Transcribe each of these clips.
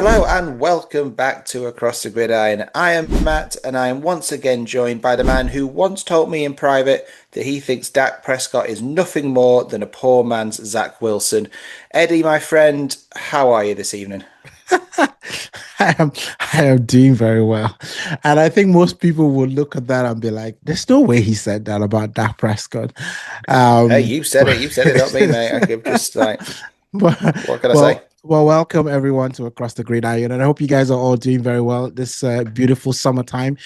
Hello and welcome back to Across the Gridiron. I am Matt, and I am once again joined by the man who once told me in private that he thinks Dak Prescott is nothing more than a poor man's Zach Wilson. Eddie, my friend, how are you this evening? I am I am doing very well. And I think most people would look at that and be like, there's no way he said that about Dak Prescott. Hey, Um you said it. You said it, not me, mate. I could just like, but what can I say? well, welcome everyone to Across the Gridiron. And I hope you guys are all doing very well this beautiful summertime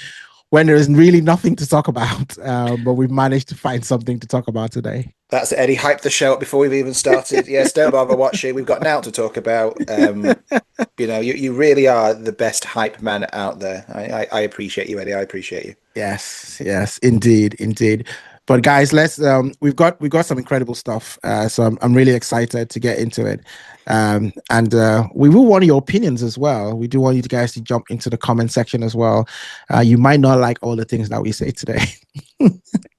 when there is really nothing to talk about. But we've managed to find something to talk about today. That's it, Eddie. Hype the show up before we've even started. Yes, don't bother watching. We've got now to talk about. You really are the best hype man out there. I appreciate you, Eddie. I appreciate you. Yes, yes, indeed, indeed. But guys, let's we've got some incredible stuff. So I'm really excited to get into it. And we will want your opinions as well. We do want you guys to jump into the comment section as well. You might not like all the things that we say today.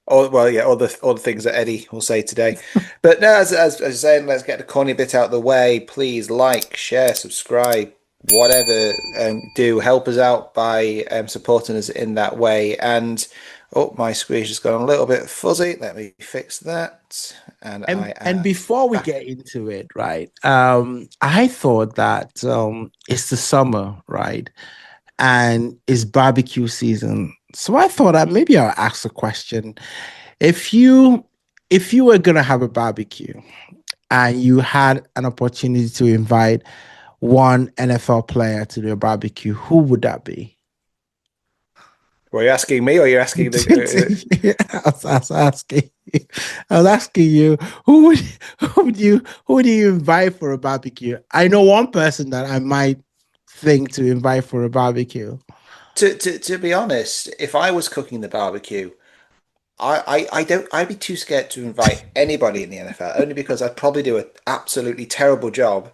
All the things that Eddie will say today. But no, as I was saying, let's get the corny bit out of the way. Please like, share, subscribe, whatever. Do help us out by supporting us in that way. And oh, my screen's just gone a little bit fuzzy. Let me fix that. And And I and am before we back. get into it, right? I thought that it's the summer, right? And it's barbecue season. So I thought that maybe I'll ask a question. If you if you were gonna have a barbecue and you had an opportunity to invite one NFL player to the barbecue, who would that be? Were you asking me or you're asking the? I was asking you, I was asking you who would you invite for a barbecue? I know one person that I might think to invite for a barbecue. To be honest, if I was cooking the barbecue, I don't I'd be too scared to invite anybody in the NFL only because I'd probably do an absolutely terrible job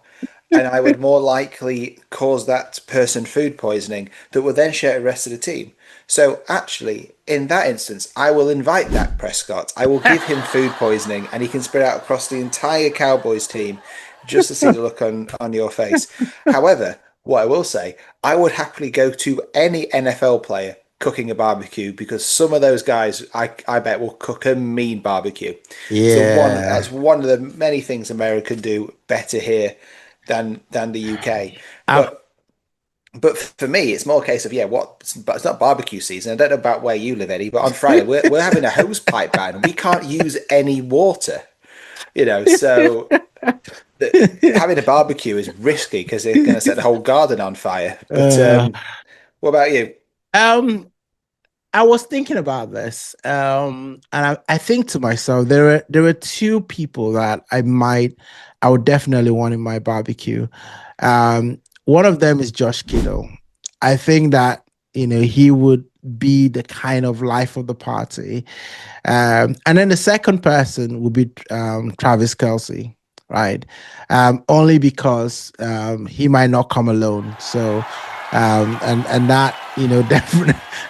and I would more likely cause that person food poisoning that would then share the rest of the team. So actually, in that instance, I will invite Dak Prescott. I will give him food poisoning and he can spread out across the entire Cowboys team just to see the look on your face. However, what I will say, I would happily go to any NFL player cooking a barbecue because some of those guys I bet will cook a mean barbecue. Yeah. That's one of the many things America do better here than the UK. I, But for me, it's more a case of but it's not barbecue season. I don't know about where you live, Eddie, but on Friday we're having a hose pipe ban and we can't use any water. So having a barbecue is risky because they're going to set the whole garden on fire. But uh, what about you? um, I was thinking about this, and I think to myself, there are two people that I would definitely want in my barbecue. One of them is Josh Kittle. I think that he would be the kind of life of the party. And then the second person would be Travis Kelsey, right? Only because he might not come alone. So, and that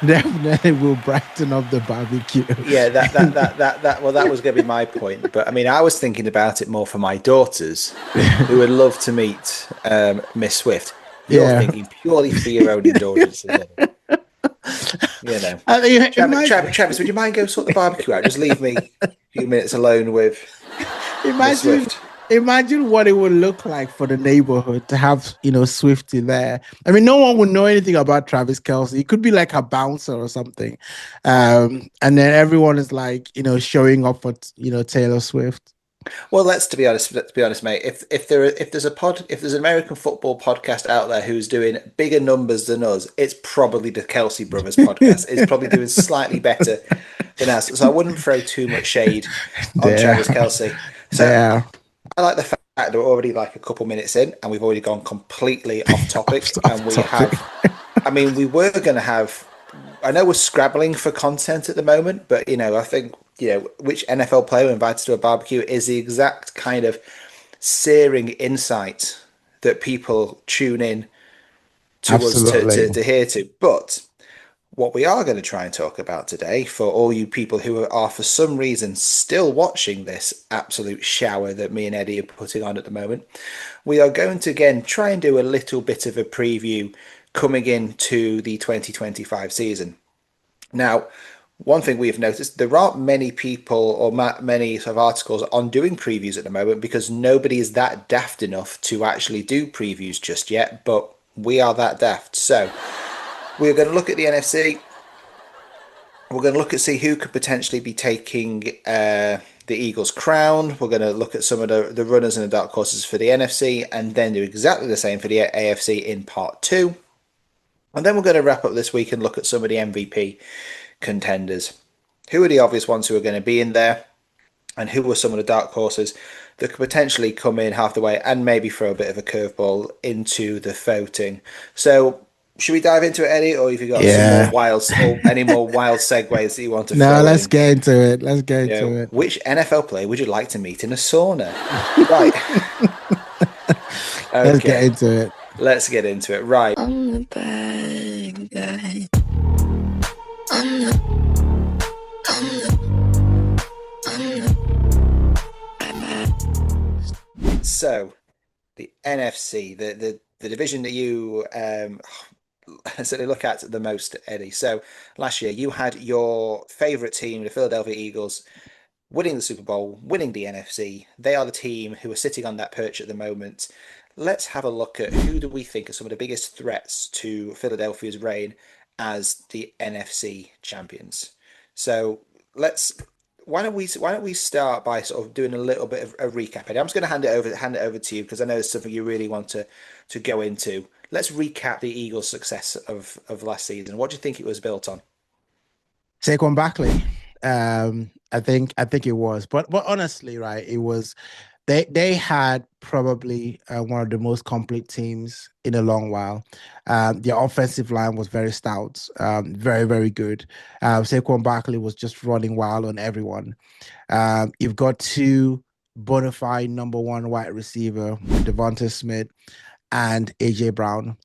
definitely will brighten up the barbecue. Yeah, that was going to be my point. But I mean, I was thinking about it more for my daughters who would love to meet Miss Swift. You're Yeah. thinking purely for your own indulgence, you know. I mean, Travis, would you mind go sort the barbecue out? Just leave me a few minutes alone with Miss imagine Swift. imagine what it would look like for the neighborhood to have Swifty there. I mean, no one would know anything about Travis Kelsey. It could be like a bouncer or something. And then everyone is like showing up for Taylor Swift. Well, let's be honest, mate. If there's an American football podcast out there who's doing bigger numbers than us, it's probably the Kelsey Brothers podcast. It's probably doing slightly better than us. So I wouldn't throw too much shade on There, Travis Kelsey. So there. I like the fact that we're already like a couple minutes in and we've already gone completely off topic. Off And we topic. have, I mean, we were going to have, I know we're scrabbling for content at the moment, but I think, which NFL player invited to a barbecue is the exact kind of searing insight that people tune in to us Absolutely. to hear to. But What we are going to try and talk about today, for all you people who are for some reason still watching this absolute shower that me and Eddie are putting on at the moment, we are going to again try and do a little bit of a preview coming into the 2025 season. Now, one thing we've noticed, there aren't many people or many sort of articles on doing previews at the moment because nobody is that daft enough to actually do previews just yet, but we are that daft. So we're going to look at the NFC. We're going to look at see who could potentially be taking the Eagles' crown. We're going to look at some of the runners and the dark horses for the NFC, and then do exactly the same for the AFC in part two. And then we're going to wrap up this week and look at some of the MVP contenders. Who are the obvious ones who are going to be in there, and who are some of the dark horses that could potentially come in half the way and maybe throw a bit of a curveball into the voting. So, should we dive into it, Eddie, or have you got some more Yeah. wild or any more wild segues that you want to No, throw let's in? get into it. Let's get You know, into it. which NFL player would you like to meet in a sauna? Right. Let's get Okay. into it. Let's get into it. Right. I'm the bad guy. I'm the, I'm the, So, the NFC, the division that you certainly look at the most, Eddie. So, last year you had your favorite team, the Philadelphia Eagles, winning the Super Bowl, winning the NFC. They are the team who are sitting on that perch at the moment. Let's have a look at who do we think are some of the biggest threats to Philadelphia's reign as the NFC champions. So let's why don't we start by sort of doing a little bit of a recap. Eddie, I'm just going to hand it over to you because I know it's something you really want to go into. Let's recap the Eagles' success of last season. What do you think it was built on? Saquon Barkley. I think it was, but honestly, right, it was they had probably one of the most complete teams in a long while. Their offensive line was very stout, very very good. Saquon Barkley was just running wild on everyone. You've got two bona fide number one wide receiver, Devonta Smith and AJ Brown.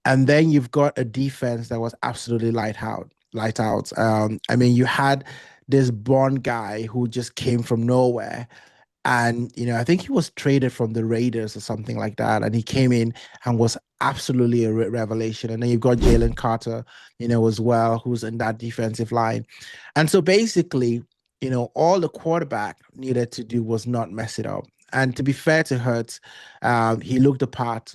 And then you've got a defense that was absolutely light out, light out. I mean, you had this Bond guy who just came from nowhere. And, I think he was traded from the Raiders or something like that. And he came in and was absolutely a revelation. And then you've got Jalen Carter, as well, who's in that defensive line. And so basically, all the quarterback needed to do was not mess it up. And to be fair to Hurts, he looked the part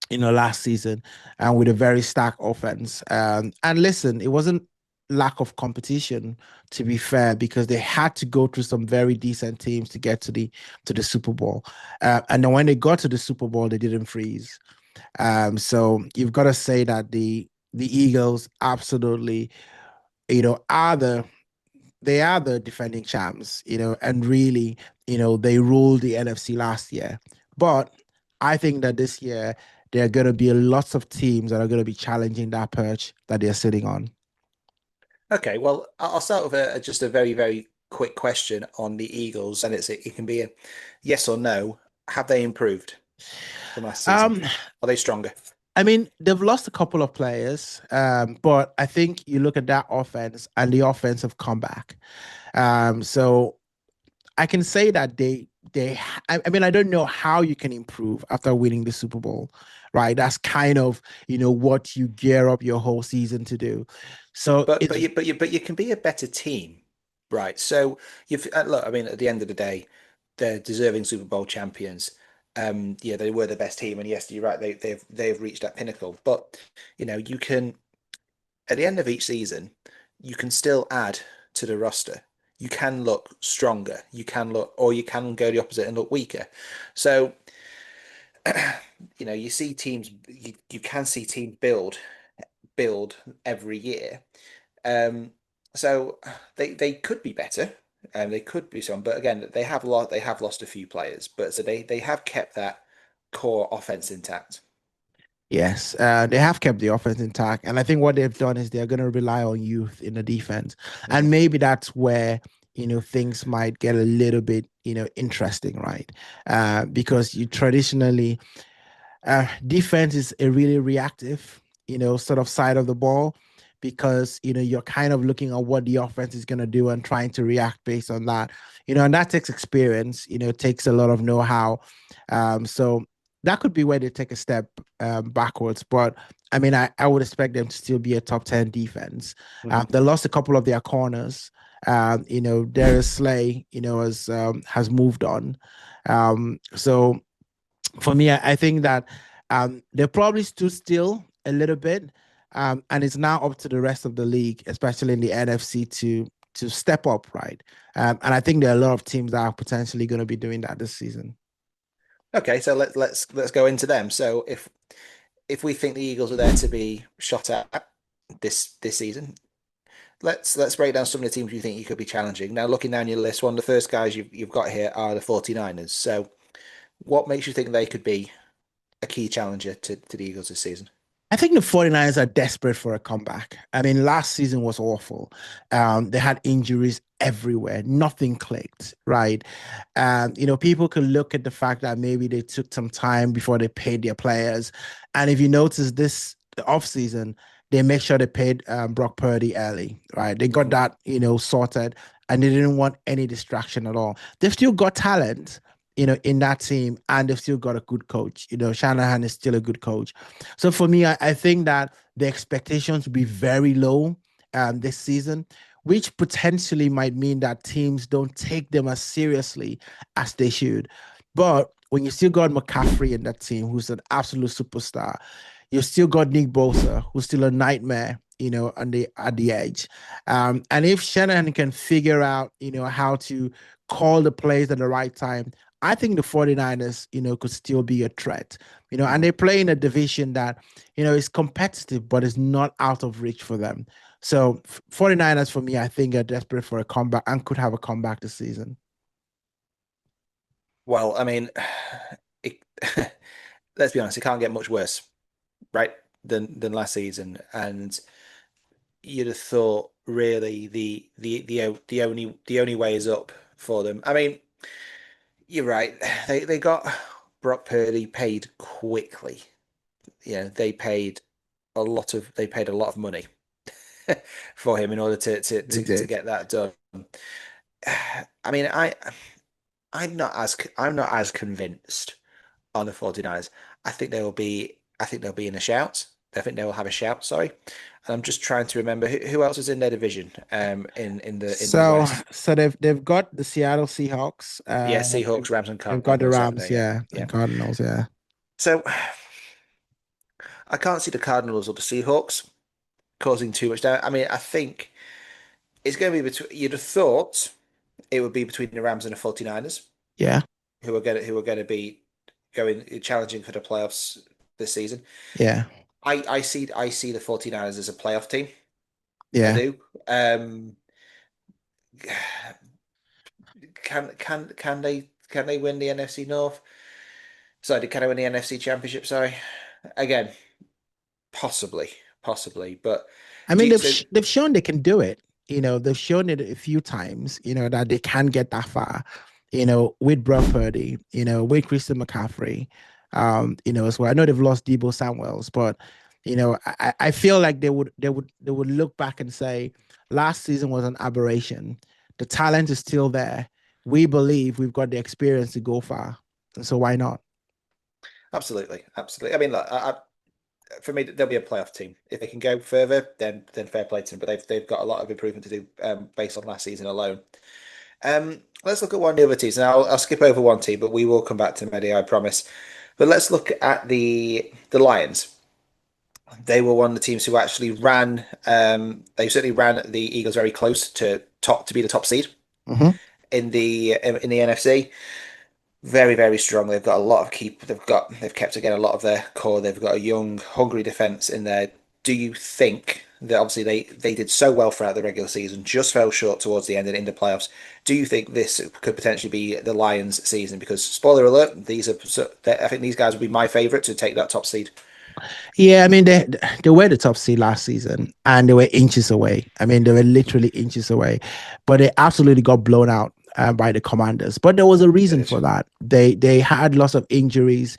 last season, and with a very stacked offense. And listen, it wasn't lack of competition, to be fair, because they had to go through some very decent teams to get to the Super Bowl. And then when they got to the Super Bowl, they didn't freeze. So you've got to say that the Eagles absolutely, are the defending champs, and really, they ruled the NFC last year. But I think that this year there are going to be lots of teams that are going to be challenging that perch that they're sitting on. Okay, well, I'll start with just a very, very quick question on the Eagles, and it can be a yes or no. Have they improved from last season? Um, Are they stronger? I mean, they've lost a couple of players, but I think you look at that offense and the offensive comeback. So I can say that I mean, I don't know how you can improve after winning the Super Bowl, right? That's kind of, what you gear up your whole season to do. So But it's but you can be a better team, right? So you've look. I mean, at the end of the day, they're deserving Super Bowl champions. Yeah, they were the best team, and yes, you're right. They've reached that pinnacle. But you can at the end of each season, you can still add to the roster. You can look stronger. You can look, or you can go the opposite and look weaker. So, you see teams, you can see teams build every year. Um, so they could be better, and they could be some, but again, they have lost a few players, but so they have kept that core offense intact. Yes, they have kept the offense intact, and I think what they've done is they're going to rely on youth in the defense, and Mhm. maybe that's where things might get a little bit interesting, right? Because you traditionally defense is a really reactive sort of side of the ball, because you're kind of looking at what the offense is going to do and trying to react based on that. And that takes experience. It takes a lot of know-how. So that could be where they take a step backwards. But I mean, I would expect them to still be a top 10 defense. Mhm. They lost a couple of their corners. Darius Slay, has moved on. So for me, I think that they probably stood still a little bit, and it's now up to the rest of the league, especially in the NFC, to step up, right? And I think there are a lot of teams that are potentially going to be doing that this season. Okay, so let's go into them. So if we think the Eagles are there to be shot at this season, let's break down some of the teams you think you could be challenging. Now, looking down your list, one of the first guys you've got here are the 49ers. So what makes you think they could be a key challenger to the Eagles this season? I think the 49ers are desperate for a comeback. I mean, last season was awful. They had injuries everywhere. Nothing clicked, right? People could look at the fact that maybe they took some time before they paid their players. And if you notice this the offseason, they make sure they paid Brock Purdy early, right? They got Mhm. that, sorted, and they didn't want any distraction at all. They've still got talent, in that team, and they've still got a good coach. Shanahan is still a good coach. So for me, I think that the expectations will be very low this season, which potentially might mean that teams don't take them as seriously as they should. But when you still got McCaffrey in that team, who's an absolute superstar, you still got Nick Bosa, who's still a nightmare, on the at the edge. And if Shanahan can figure out, how to call the plays at the right time, I think the 49ers, could still be a threat, and Mhm. they play in a division that, is competitive, but is not out of reach for them. So 49ers for me, I think are desperate for a comeback and could have a comeback this season. Well, I mean, it, let's be honest, it can't get much worse, right, than last season. And you'd have thought really the only way is up for them. I mean, you're right. They got Brock Purdy paid quickly. They paid a lot of money for him in order to to They to, to did. get that done. I mean, I'm not as convinced on the 49ers. I think they'll be in a shout. I think they will have a shout, sorry. And I'm just trying to remember who else is in their division in the So West. so they've got the Seattle Seahawks. Yeah, Seahawks, Rams, and They've got the Cardinals, haven't Rams, they? Yeah. yeah, Yeah. and Cardinals, yeah. So I can't see the Cardinals or the Seahawks causing too much damage. I mean, I think it's going to be between. You'd have thought it would be between the Rams and the 49ers, Yeah, who are going to be going challenging for the playoffs this season. yeah, I see the 49ers as a playoff team. I yeah. do. Um, can they win the NFC North? Sorry, can I win the NFC Championship? Sorry, again, possibly. But I do mean, you, so they've shown they can do it. They've shown it a few times. That they can get that far. With Brock Purdy. With Christian McCaffrey. As well. I know they've lost Debo Samuel's, but I feel like they would look back and say last season was an aberration. The talent is still there. We believe we've got the experience to go far, and so why not? absolutely. I mean, look, for me, they'll be a playoff team. If they can go further, then fair play to them. But they've got a lot of improvement to do based on last season alone. Let's look at one of the other teams. Now, I'll skip over one team, but we will come back to Medi, I promise. But let's look at the Lions. They were one of the teams who actually ran. They certainly ran the Eagles very close to be the top seed Mhm. in the NFC. Very, very strong. They've got a lot of keep. They've kept again a lot of their core. They've got a young, hungry defense in there. Do you think that obviously they did so well throughout the regular season, just fell short towards the end and in the playoffs? Do you think this could potentially be the Lions' season? Because spoiler alert, I think these guys would be my favorite to take that top seed. Yeah, I mean they were the top seed last season, and they were inches away. I mean they were literally inches away, but they absolutely got blown out by the Commanders. But there was a It reason is. for that. They had lots of injuries,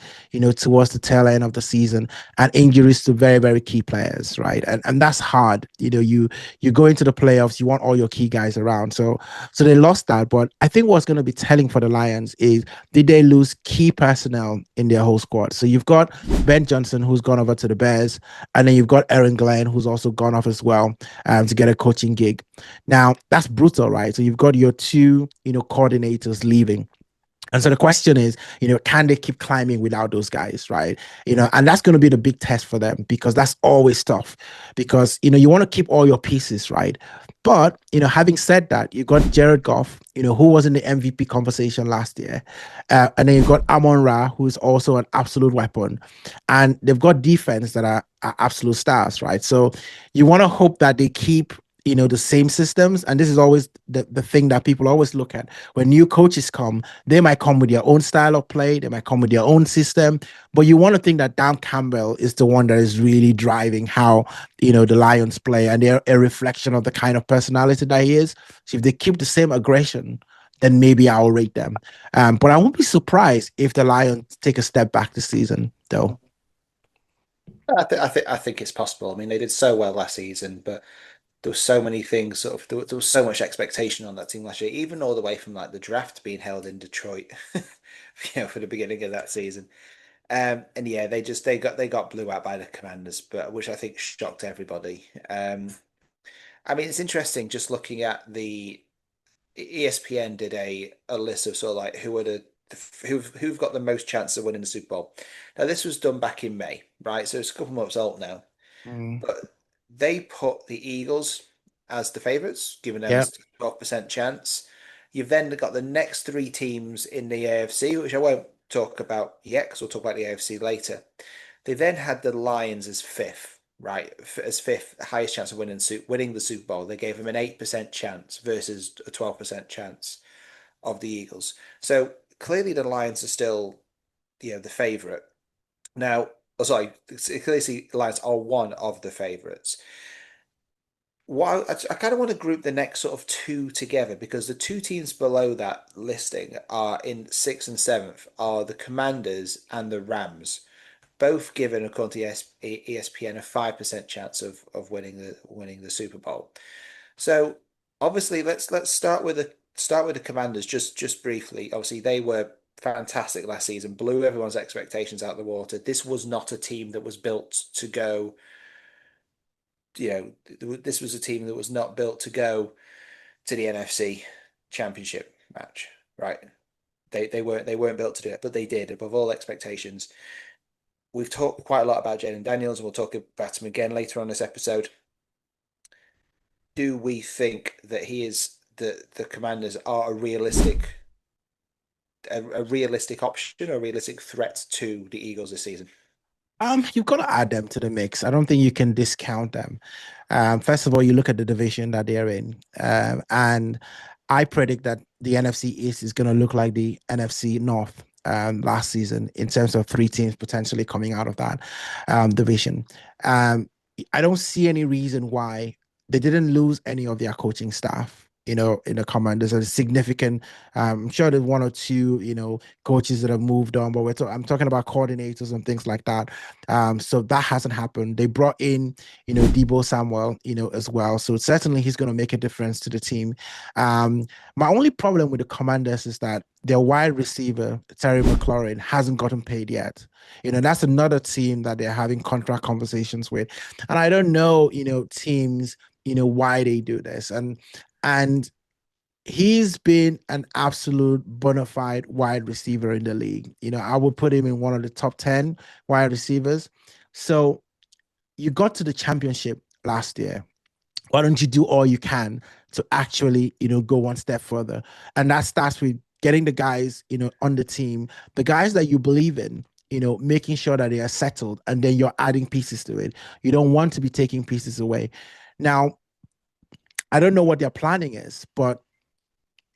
towards the tail end of the season, and injuries to very, very key players, right? And that's hard. You go into the playoffs, you want all your key guys around. So they lost that. But I think what's going to be telling for the Lions is, did they lose key personnel in their whole squad? So you've got Ben Johnson, who's gone over to the Bears, and then you've got Aaron Glenn, who's also gone off as well, to get a coaching gig. Now that's brutal, right? So you've got your two, coordinators leaving. And so the question is, can they keep climbing without those guys, right? And that's going to be the big test for them, because that's always tough, because, you want to keep all your pieces, right? But, having said that, you've got Jared Goff, who was in the MVP conversation last year. And then you've got Amon Ra, who is also an absolute weapon. And they've got defense that are absolute stars, right? So you want to hope that they keep, the same systems. And this is always the thing that people always look at. When new coaches come, they might come with their own style of play, they might come with their own system, but you want to think that Dan Campbell is the one that is really driving how, the Lions play, and they're a reflection of the kind of personality that he is. So if they keep the same aggression, then maybe I'll rate them. But I won't be surprised if the Lions take a step back this season, though. I think it's possible. I mean, they did so well last season, but there were so many things. Sort of, there was so much expectation on that team last year, even all the way from like the draft being held in Detroit, for the beginning of that season. And yeah, they got blew out by the Commanders, but which I think shocked everybody. I mean, it's interesting just looking at the ESPN did a list of sort of like who are who've got the most chance of winning the Super Bowl. Now this was done back in May, right? So it's a couple months old now, Mm. but they put the Eagles as the favorites, giving them a Yeah. 12% chance. You've then got the next three teams in the AFC, which I won't talk about yet because we'll talk about the AFC later. They then had the Lions as fifth, right? As fifth, highest chance of winning the Super Bowl. They gave them an 8% chance versus a 12% chance of the Eagles. So clearly the Lions are still, the favorite. Now, oh, sorry, clearly the Lions are one of the favorites. I kind of want to group the next sort of two together, because the two teams below that listing are in sixth and seventh are the Commanders and the Rams, both given, according to ESPN, a 5% chance of winning the Super Bowl. So obviously, let's start with the Commanders just briefly. Obviously, they were fantastic last season, blew everyone's expectations out of the water. This was not a team that was built to go. This was a team that was not built to go to the NFC Championship match, right? They weren't built to do it, but they did above all expectations. We've talked quite a lot about Jaden Daniels, and we'll talk about him again later on this episode. Do we think that he is the Commanders are a realistic option, a realistic threat to the Eagles this season? You've got to add them to the mix. I don't think you can discount them. First of all, you look at the division that they're in, and I predict that the NFC East is going to look like the NFC North last season in terms of three teams potentially coming out of that division. Um, I don't see any reason why they didn't lose any of their coaching staff. In the command, there's a significant. I'm sure there's one or two, coaches that have moved on, but I'm talking about coordinators and things like that. So that hasn't happened. They brought in, Debo Samuel, as well. So certainly he's going to make a difference to the team. My only problem with the Commanders is that their wide receiver, Terry McLaurin, hasn't gotten paid yet. That's another team that they're having contract conversations with. And I don't know, teams, why they do this. And he's been an absolute bona fide wide receiver in the league. I would put him in one of the top 10 wide receivers. So you got to the championship last year. Why don't you do all you can to actually, go one step further? And that starts with getting the guys, on the team, the guys that you believe in, making sure that they are settled, and then you're adding pieces to it. You don't want to be taking pieces away. Now, I don't know what their planning is, but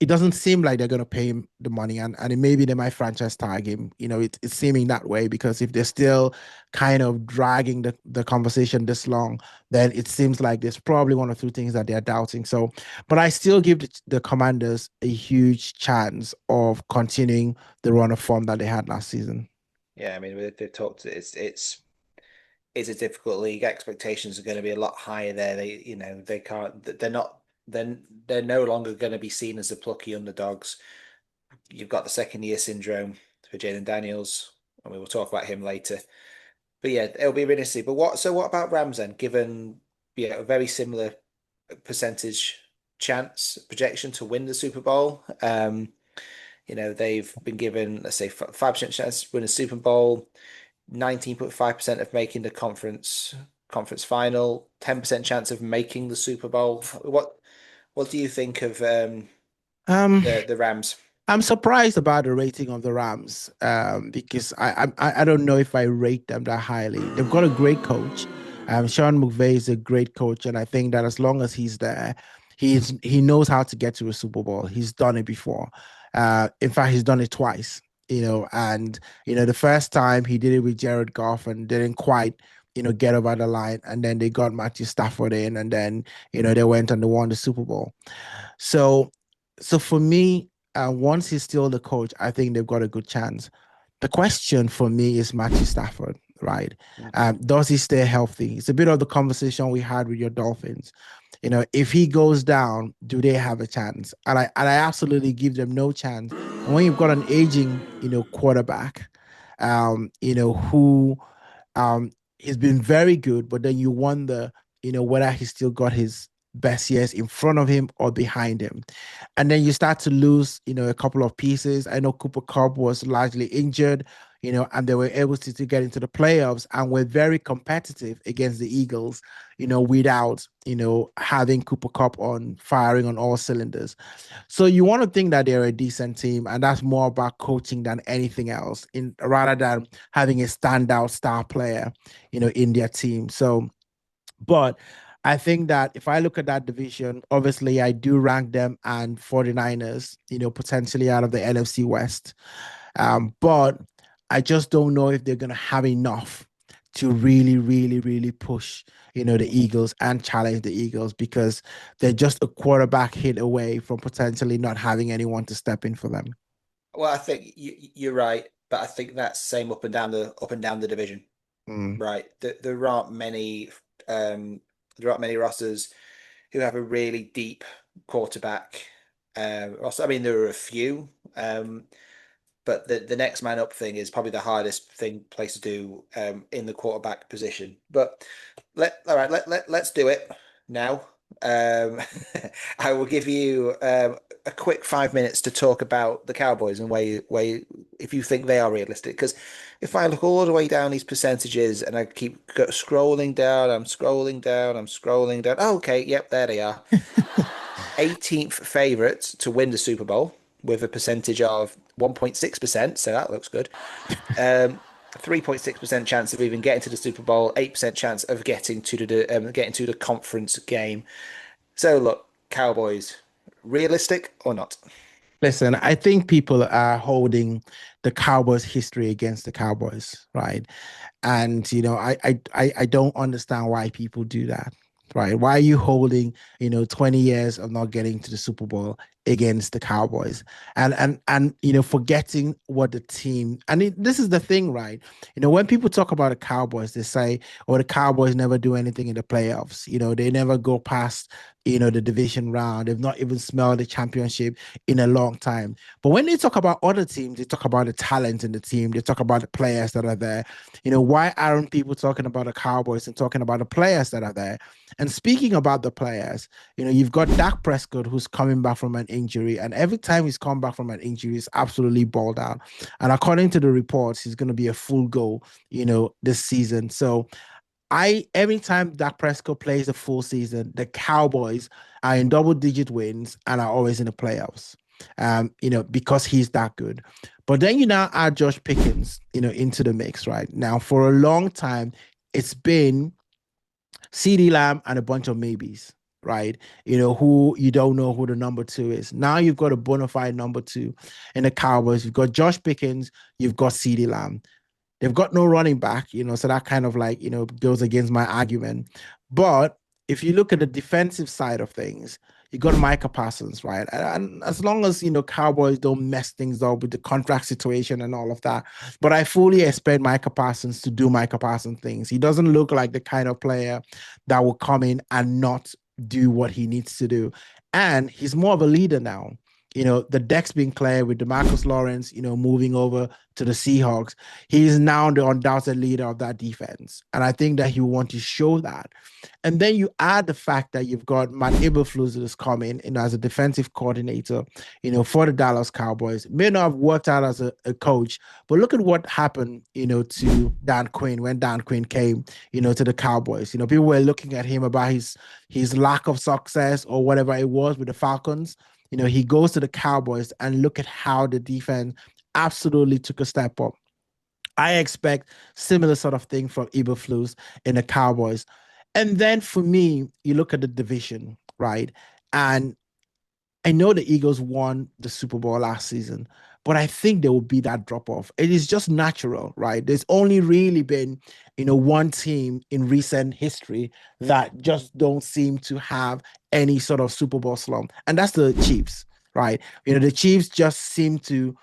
it doesn't seem like they're going to pay him the money, and maybe they might franchise tag him. It's seeming that way because if they're still kind of dragging the conversation this long, then it seems like there's probably one or two things that they're doubting. So, but I still give the Commanders a huge chance of continuing the run of form that they had last season. Yeah, I mean, they've talked. It's a difficult league. Expectations are going to be a lot higher there. They can't. They're not. They're no longer going to be seen as the plucky underdogs. You've got the second year syndrome for Jaden Daniels, and we will talk about him later. But yeah, it'll be really interesting. But what about Rams then? Given a very similar percentage chance projection to win the Super Bowl. They've been given, let's say, 5% chance to win a Super Bowl, 19.5% of making the conference final, 10% chance of making the Super Bowl. What do you think of Um, the Rams? I'm surprised about the rating of the Rams because I don't know if I rate them that highly. They've got a great coach. Sean McVay is a great coach, and I think that as long as he's there, he knows how to get to a Super Bowl. He's done it before. In fact, he's done it twice. And the first time he did it with Jared Goff and didn't quite get over the line, and then they got Matthew Stafford in, and then they went and they won the Super Bowl. So, so for me, once he's still the coach, I think they've got a good chance. The question for me is Matthew Stafford, right? Mhm. Does he stay healthy? It's a bit of the conversation we had with your Dolphins. If he goes down, do they have a chance? And I absolutely give them no chance. And when you've got an aging, quarterback, who he's been very good, but then you wonder, whether he's still got his best years in front of him or behind him. And then you start to lose, a couple of pieces. I know Cooper Cup was largely injured, and they were able to get into the playoffs and were very competitive against the Eagles, without, having Cooper Cup on firing on all cylinders. So you want to think that they're a decent team, and that's more about coaching than anything else, in rather than having a standout star player, in their team. So, but I think that if I look at that division, obviously I do rank them and 49ers, potentially out of the NFC West. But I just don't know if they're going to have enough to really, really, really push, the Eagles and challenge the Eagles because they're just a quarterback hit away from potentially not having anyone to step in for them. Well, I think you're right, but I think that's same up and down the division. Mm. Right. Um, there aren't many rosters who have a really deep quarterback. Also, I mean, there are a few, but the next man up thing is probably the hardest place to do in the quarterback position. But let's do it now. Um, I will give you a quick 5 minutes to talk about the Cowboys and if you think they are realistic. Because if I look all the way down these percentages and I keep scrolling down, I'm scrolling down, I'm scrolling down. Oh, okay, yep, there they are. 18th favourites to win the Super Bowl with a percentage of 1.6%, so that looks good. 3.6% chance of even getting to the Super Bowl, 8% chance of getting to the conference game. So look, Cowboys, realistic or not? Listen, I think people are holding the Cowboys' history against the Cowboys, right? And I don't understand why people do that, right? Why are you holding 20 years of not getting to the Super Bowl against the Cowboys, and forgetting what the team, and this is the thing, right? When people talk about the Cowboys, they say, "Oh, the Cowboys never do anything in the playoffs. They never go past." The division round. They've not even smelled the championship in a long time. But when they talk about other teams, they talk about the talent in the team. They talk about the players that are there. Why aren't people talking about the Cowboys and talking about the players that are there? And speaking about the players, you've got Dak Prescott who's coming back from an injury, and every time he's come back from an injury, he's absolutely balled out. And according to the reports, he's going to be a full go, this season. So every time Dak Prescott plays a full season, the Cowboys are in double-digit wins and are always in the playoffs. Because he's that good. But then you now add Josh Pickens, into the mix, right? Now, for a long time, it's been CeeDee Lamb and a bunch of maybes, right? Who you don't know who the number two is. Now you've got a bona fide number two in the Cowboys. You've got Josh Pickens, you've got CeeDee Lamb. They've got no running back, so that kind of like, goes against my argument. But if you look at the defensive side of things, you got Micah Parsons, right? And as long as, Cowboys don't mess things up with the contract situation and all of that. But I fully expect Micah Parsons to do Micah Parsons things. He doesn't look like the kind of player that will come in and not do what he needs to do. And he's more of a leader now. The deck's been cleared with DeMarcus Lawrence, moving over to the Seahawks. He's now the undoubted leader of that defense. And I think that he will want to show that. And then you add the fact that you've got Matt Eberflus that is coming in as a defensive coordinator, for the Dallas Cowboys. May not have worked out as a coach, but look at what happened, to Dan Quinn when Dan Quinn came, to the Cowboys. People were looking at him about his lack of success or whatever it was with the Falcons. He goes to the Cowboys and look at how the defense absolutely took a step up. I expect similar sort of thing from Eberflus in the Cowboys. And then for me, you look at the division, right? And I know the Eagles won the Super Bowl last season, but I think there will be that drop off. It is just natural, right? There's only really been, one team in recent history that just don't seem to have any sort of Super Bowl slump, and that's the Chiefs, right? The Chiefs just seem to,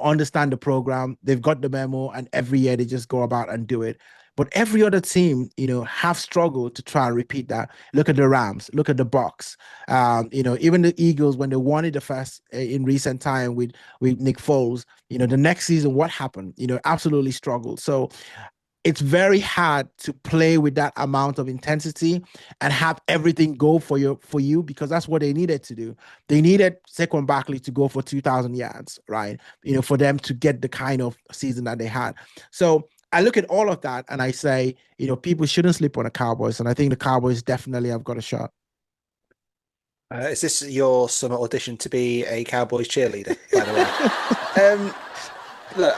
understand the program. They've got the memo, and every year they just go about and do it. But every other team, have struggled to try and repeat that. Look at the Rams, look at the Bucks, even the Eagles when they won it the first in recent time with Nick Foles. The next season, what happened? Absolutely struggled. So it's very hard to play with that amount of intensity and have everything go for you because that's what they needed to do. They needed Saquon Barkley to go for 2,000 yards, right? For them to get the kind of season that they had. So I look at all of that and I say, people shouldn't sleep on the Cowboys, and I think the Cowboys definitely have got a shot. Is this your summer audition to be a Cowboys cheerleader, by the way? Um, look,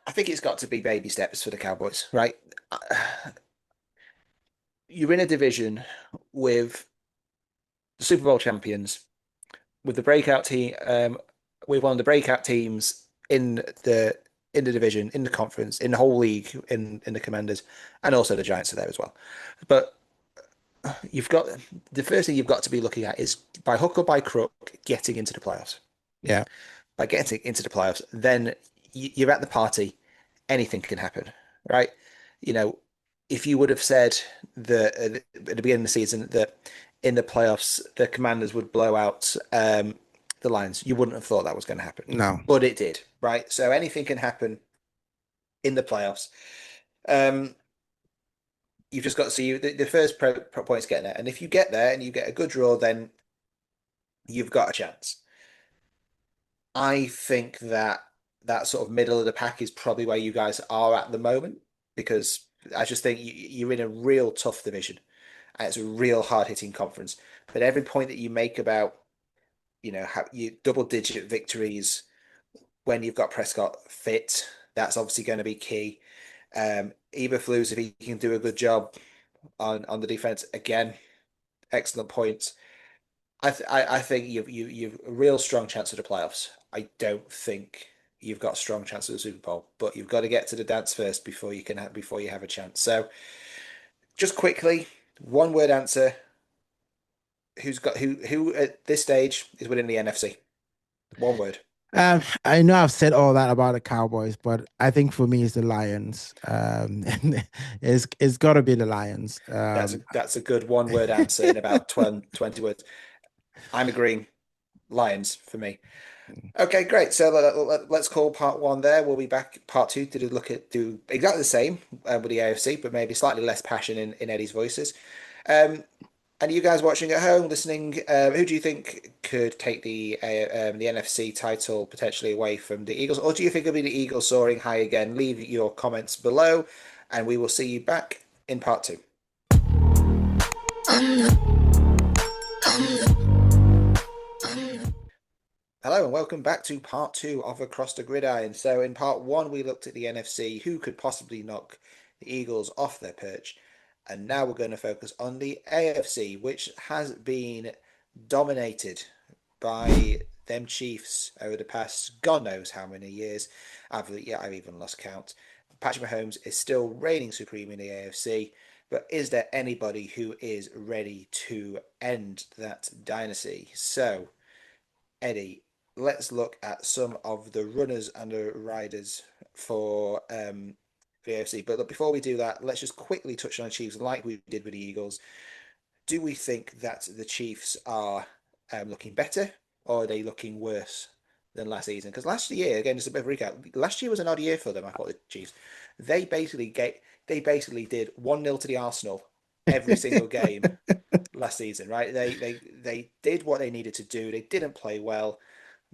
I think it's got to be baby steps for the Cowboys, right? You're in a division with the Super Bowl champions, with the breakout team, with one of the breakout teams in the division, in the conference, in the whole league, in the Commanders, and also the Giants are there as well. But you've got the first thing you've got to be looking at is by hook or by crook getting into the playoffs. Yeah. By getting into the playoffs, then you're at the party. Anything can happen, right? You know, if you would have said that at the beginning of the season that in the playoffs the Commanders would blow out the Lions, you wouldn't have thought that was going to happen, No. but it did, right? So anything can happen in the playoffs. Um, you've just got to see the first point is getting there, and if you get there and you get a good draw, then you've got a chance. I think that sort of middle of the pack is probably where you guys are at the moment because I just think you're in a real tough division and it's a real hard hitting conference. But every point that you make about how you double digit victories when you've got Prescott fit, that's obviously going to be key. Eberflus, if he can do a good job on the defense again, excellent points. I think you've a real strong chance of the playoffs. I don't think you've got a strong chance of the Super Bowl, but you've got to get to the dance first before you have a chance. So just quickly, one word answer. Who at this stage is winning the NFC? One word. I know I've said all that about the Cowboys, but I think for me it's the Lions. It's got to be the Lions. That's a good one word answer in about 20 words. I'm agreeing. Lions for me. Okay, great. So let's call part one there. We'll be back part two to do exactly the same with the AFC, but maybe slightly less passion in Eddie's voices. Um, and you guys watching at home, listening, who do you think could take the NFC title potentially away from the Eagles, or do you think it'll be the Eagles soaring high again? Leave your comments below, and we will see you back in part two. I'm the, I'm the, I'm the. Hello and welcome back to part two of Across the Gridiron. So in part one, we looked at the NFC, who could possibly knock the Eagles off their perch. And now we're going to focus on the AFC, which has been dominated by them Chiefs over the past God knows how many years. I've even lost count. Patrick Mahomes is still reigning supreme in the AFC, but is there anybody who is ready to end that dynasty? So, Eddie, let's look at some of the runners and the riders for the AFC. But look, before we do that, let's just quickly touch on the Chiefs, like we did with the Eagles. Do we think that the Chiefs are looking better, or are they looking worse than last season? Because last year, again, just a bit of a recap. Last year was an odd year for them. I thought the Chiefs. They basically they basically did 1-0 to the Arsenal every single game last season, right? They did what they needed to do. They didn't play well.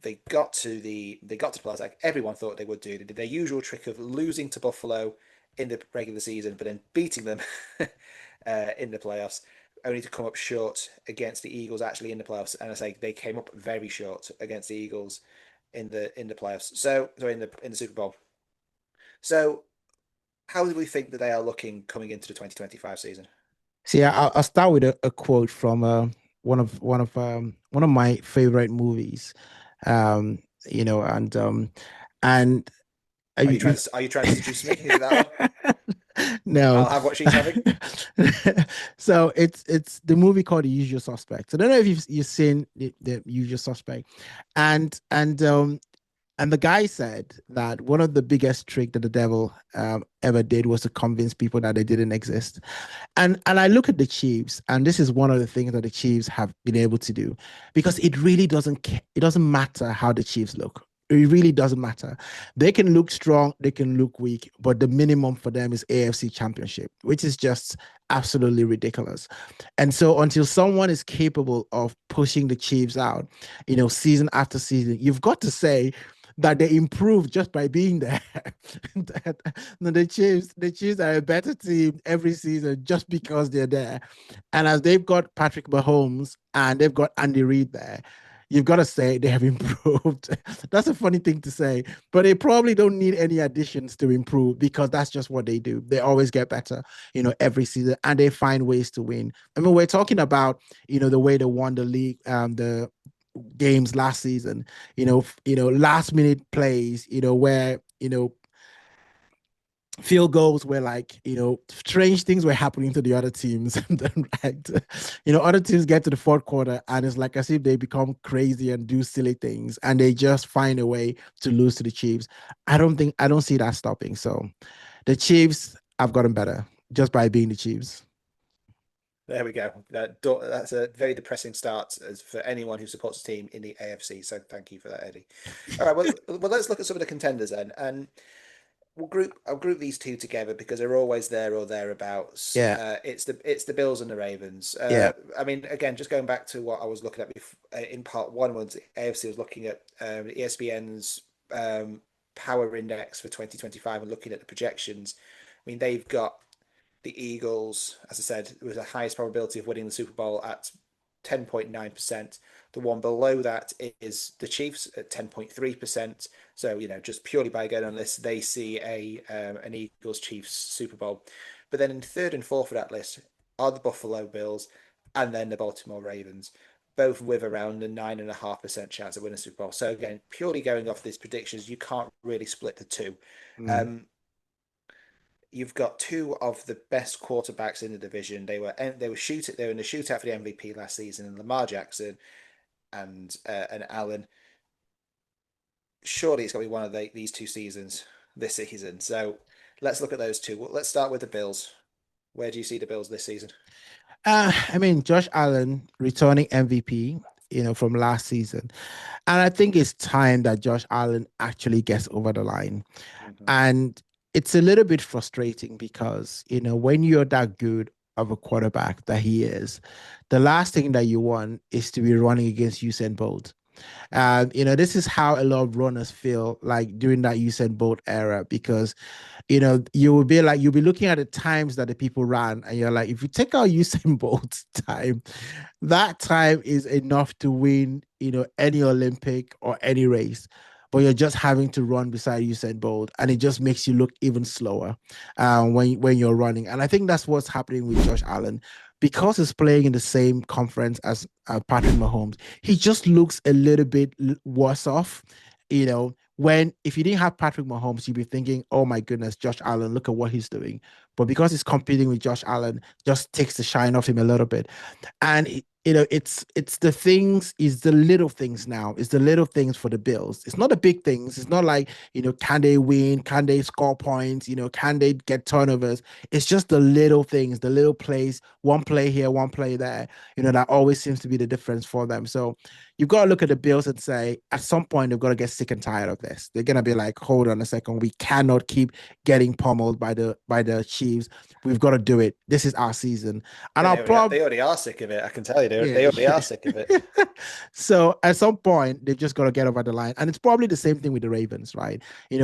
They got to the playoffs like everyone thought they would do. They did their usual trick of losing to Buffalo in the regular season, but then beating them in the playoffs, only to come up short against the Eagles actually in the playoffs. And I say they came up very short against the Eagles in the playoffs. So sorry, in the Super Bowl. So how do we think that they are looking coming into the 2025 season? See, I'll start with a quote from one of my favorite movies. Um, you know, and you, Are you trying to seduce me? Is it that one? no. I'll have what she's having. So it's the movie called The Usual Suspects. I don't know if you've seen the Usual Suspect, and and the guy said that one of the biggest trick that the devil ever did was to convince people that they didn't exist. And I look at the Chiefs, and this is one of the things that the Chiefs have been able to do, because it really it doesn't matter how the Chiefs look. It really doesn't matter. They can look strong, they can look weak, but the minimum for them is AFC Championship, which is just absolutely ridiculous. And so until someone is capable of pushing the Chiefs out, season after season, you've got to say that they improve just by being there. The Chiefs are a better team every season just because they're there. And as they've got Patrick Mahomes and they've got Andy Reid there, you've got to say they have improved. That's a funny thing to say, but they probably don't need any additions to improve, because that's just what they do. They always get better, every season, and they find ways to win. I mean, we're talking about, the way they won the league, the games last season, last minute plays, where, field goals were like, strange things were happening to the other teams. Right? Other teams get to the fourth quarter and it's like as if they become crazy and do silly things and they just find a way to lose to the Chiefs. I don't see that stopping. So the Chiefs have gotten better just by being the Chiefs. There we go. That's a very depressing start for anyone who supports a team in the AFC. So thank you for that, Eddie. All right, well, let's look at some of the contenders then, and I'll group these two together because they're always there or thereabouts. Yeah, It's the Bills and the Ravens. yeah. I mean, again, just going back to what I was looking at before, in part one, was AFC was looking at ESPN's power index for 2025 and looking at the projections. I mean, they've got the Eagles, as I said, with the highest probability of winning the Super Bowl at 10.9%. The one below that is the Chiefs at 10.3%. So, just purely by going on this, they see an Eagles Chiefs Super Bowl. But then in third and fourth of that list are the Buffalo Bills and then the Baltimore Ravens, both with around a 9.5% chance of winning the Super Bowl. So again, purely going off these predictions, you can't really split the two. Mm. Um, you've got two of the best quarterbacks in the division. They were in the shootout for the MVP last season, and Lamar Jackson and Allen. Surely it's got to be one of these two seasons this season. So let's look at those two. Well, let's start with the Bills. Where do you see the Bills this season? I mean, Josh Allen returning MVP, from last season. And I think it's time that Josh Allen actually gets over the line. Mm-hmm. And it's a little bit frustrating because, when you're that good of a quarterback that he is, the last thing that you want is to be running against Usain Bolt. This is how a lot of runners feel like during that Usain Bolt era, because you'll be looking at the times that the people ran, and you're like, if you take out Usain Bolt's time, that time is enough to win, any Olympic or any race. but you're just having to run beside Usain Bolt, and it just makes you look even slower when you're running. And I think that's what's happening with Josh Allen because he's playing in the same conference as Patrick Mahomes. He just looks a little bit worse off. When if you didn't have Patrick Mahomes, you'd be thinking, "Oh my goodness, Josh Allen, look at what he's doing." But because he's competing with Josh Allen, just takes the shine off him a little bit. And it's the things, it's the little things now. It's the little things for the Bills. It's not the big things. It's not like, can they win? Can they score points? Can they get turnovers? It's just the little things, the little plays, one play here, one play there, that always seems to be the difference for them. So you've got to look at the Bills and say, at some point, they've got to get sick and tired of this. They're gonna be like, hold on a second, we cannot keep getting pummeled by the Chiefs. We've got to do it. This is our season. And And I'll probably they already are sick of it. I can tell you, yeah, they already are yeah. sick of it. So at some point, they've just got to get over the line. And it's probably the same thing with the Ravens, right?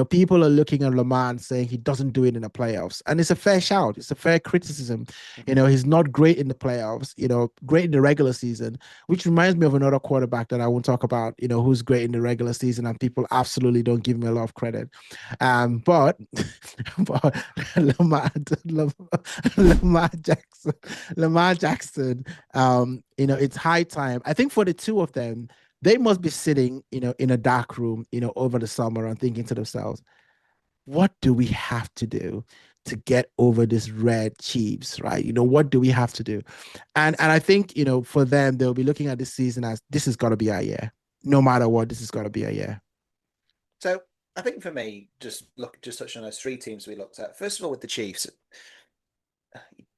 People are looking at Lamar and saying he doesn't do it in the playoffs. And it's a fair shout. It's a fair criticism. He's not great in the playoffs, great in the regular season, which reminds me of another quarterback that I won't talk about, who's great in the regular season and people absolutely don't give me a lot of credit. But, but Lamar, Lamar, Lamar Jackson, Lamar Jackson, it's high time. I think for the two of them, they must be sitting, in a dark room, over the summer and thinking to themselves, what do we have to do to get over this red Chiefs, right? What do we have to do? And I think, for them, they'll be looking at this season as this has got to be our year. No matter what, this has got to be our year. So I think for me, just touching on those three teams we looked at. First of all, with the Chiefs,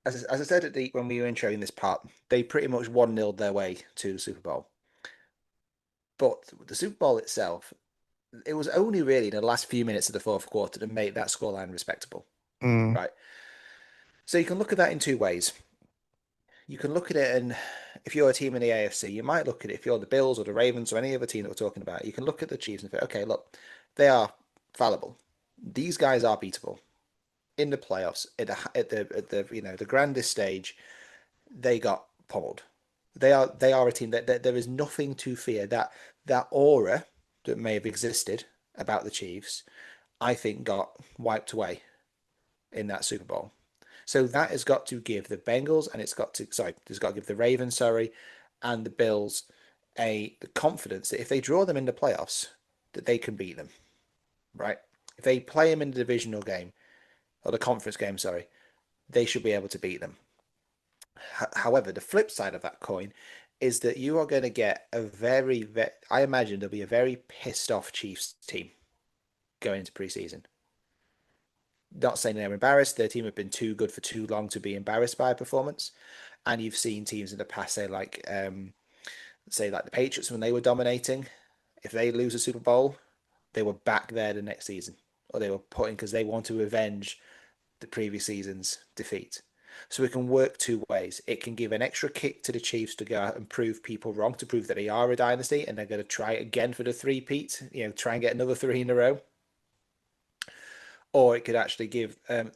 as I said when we were introing this part, they pretty much 1-0 their way to the Super Bowl. But the Super Bowl itself, it was only really in the last few minutes of the fourth quarter to make that scoreline respectable, Mm, right? So you can look at that in two ways. You can look at it, and if you're a team in the AFC, you might look at it. If you're the Bills or the Ravens or any other team that we're talking about, you can look at the Chiefs and say, okay, look, they are fallible. These guys are beatable in the playoffs at the the grandest stage. They got pummeled. They are a team that there is nothing to fear. That aura that may have existed about the Chiefs, I think, got wiped away in that Super Bowl. So that has got to give the Bengals and it's got to give the Ravens, sorry, and the Bills the confidence that if they draw them in the playoffs, that they can beat them, right? If they play them in the divisional game or the conference game, sorry, they should be able to beat them. However, the flip side of that coin is that you are going to get I imagine there'll be a very pissed off Chiefs team going into preseason. Not saying they're embarrassed, their team have been too good for too long to be embarrassed by a performance. And you've seen teams in the past say like the Patriots when they were dominating. If they lose a Super Bowl, they were back there the next season, or they were putting because they want to avenge the previous season's defeat. So it can work two ways. It can give an extra kick to the Chiefs to go out and prove people wrong, to prove that they are a dynasty and they're going to try it again for the three-peat, try and get another three in a row. Or it could actually give a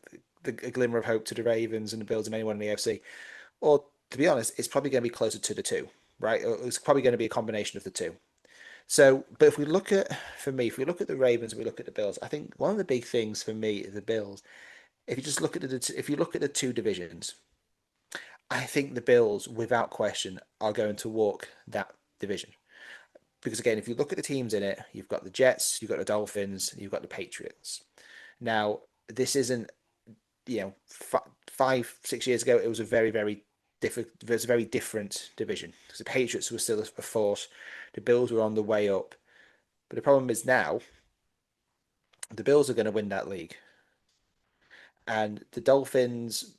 glimmer of hope to the Ravens and the Bills and anyone in the AFC. Or to be honest, it's probably going to be closer to the two, right? It's probably going to be a combination of the two. So, but if we look at the Ravens and we look at the Bills, I think one of the big things for me is the Bills. If you look at the two divisions, I think the Bills, without question, are going to walk that division. Because again, if you look at the teams in it, you've got the Jets, you've got the Dolphins, you've got the Patriots. Now, this isn't, 5, 6 years ago, it was a very different division because the Patriots were still a force, the Bills were on the way up. But the problem is now, the Bills are going to win that league, and the Dolphins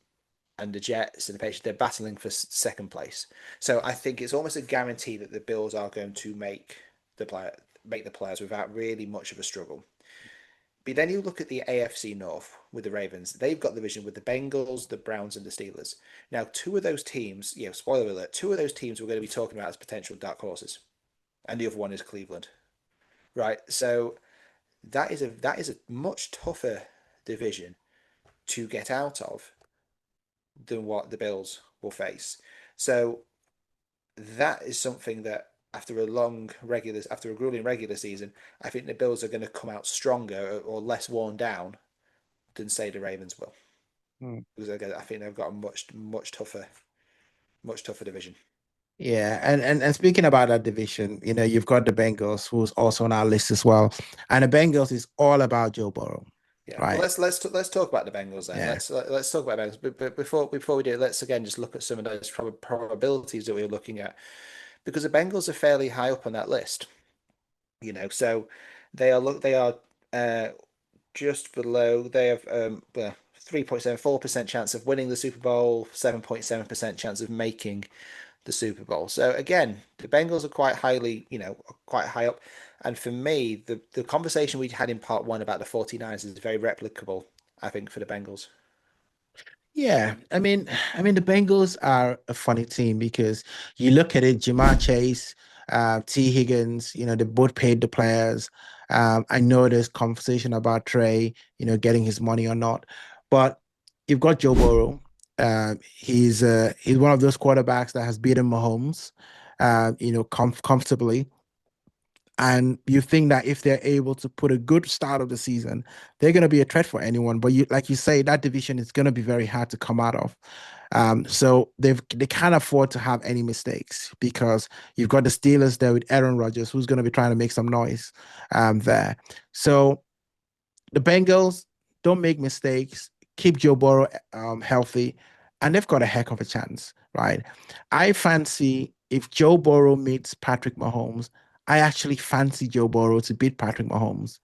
and the Jets and the Patriots, they're battling for second place. So I think it's almost a guarantee that the Bills are going to make the players without really much of a struggle. But then you look at the AFC North with the Ravens. They've got the division with the Bengals, the Browns, and the Steelers. Now, two of those teams, spoiler alert, two of those teams we're going to be talking about as potential dark horses, and the other one is Cleveland, right? So that is a much tougher division to get out of than what the Bills will face. So that is something that after a grueling regular season, I think the Bills are going to come out stronger or less worn down than say the Ravens will. Hmm. Because again, I think they've got a much tougher division. Yeah, and speaking about that division, you've got the Bengals, who's also on our list as well, and the Bengals is all about Joe Burrow, Yeah, well, right? let's talk about the Bengals then. Yeah, Let's talk about Bengals. But before we do, let's again just look at some of those probabilities that we were looking at because the Bengals are fairly high up on that list. So they are uh, just below. They have 3.74% chance of winning the Super Bowl, 7.7% chance of making the Super Bowl. So again, the Bengals are quite high up. And for me, the conversation we had in part one about the 49ers is very replicable, I think, for the Bengals. yeah. I mean, the Bengals are a funny team because you look at it, Jamar Chase, T. Higgins, they both paid the players. I know there's conversation about Trey, getting his money or not, but you've got Joe Burrow. He's one of those quarterbacks that has beaten Mahomes, comfortably. And you think that if they're able to put a good start of the season, they're going to be a threat for anyone. But like you say, that division is going to be very hard to come out of. So they can't afford to have any mistakes because you've got the Steelers there with Aaron Rodgers, who's going to be trying to make some noise there. So the Bengals don't make mistakes, keep Joe Burrow healthy, and they've got a heck of a chance, right? I fancy if Joe Burrow meets Patrick Mahomes, I actually fancy Joe Burrow to beat Patrick Mahomes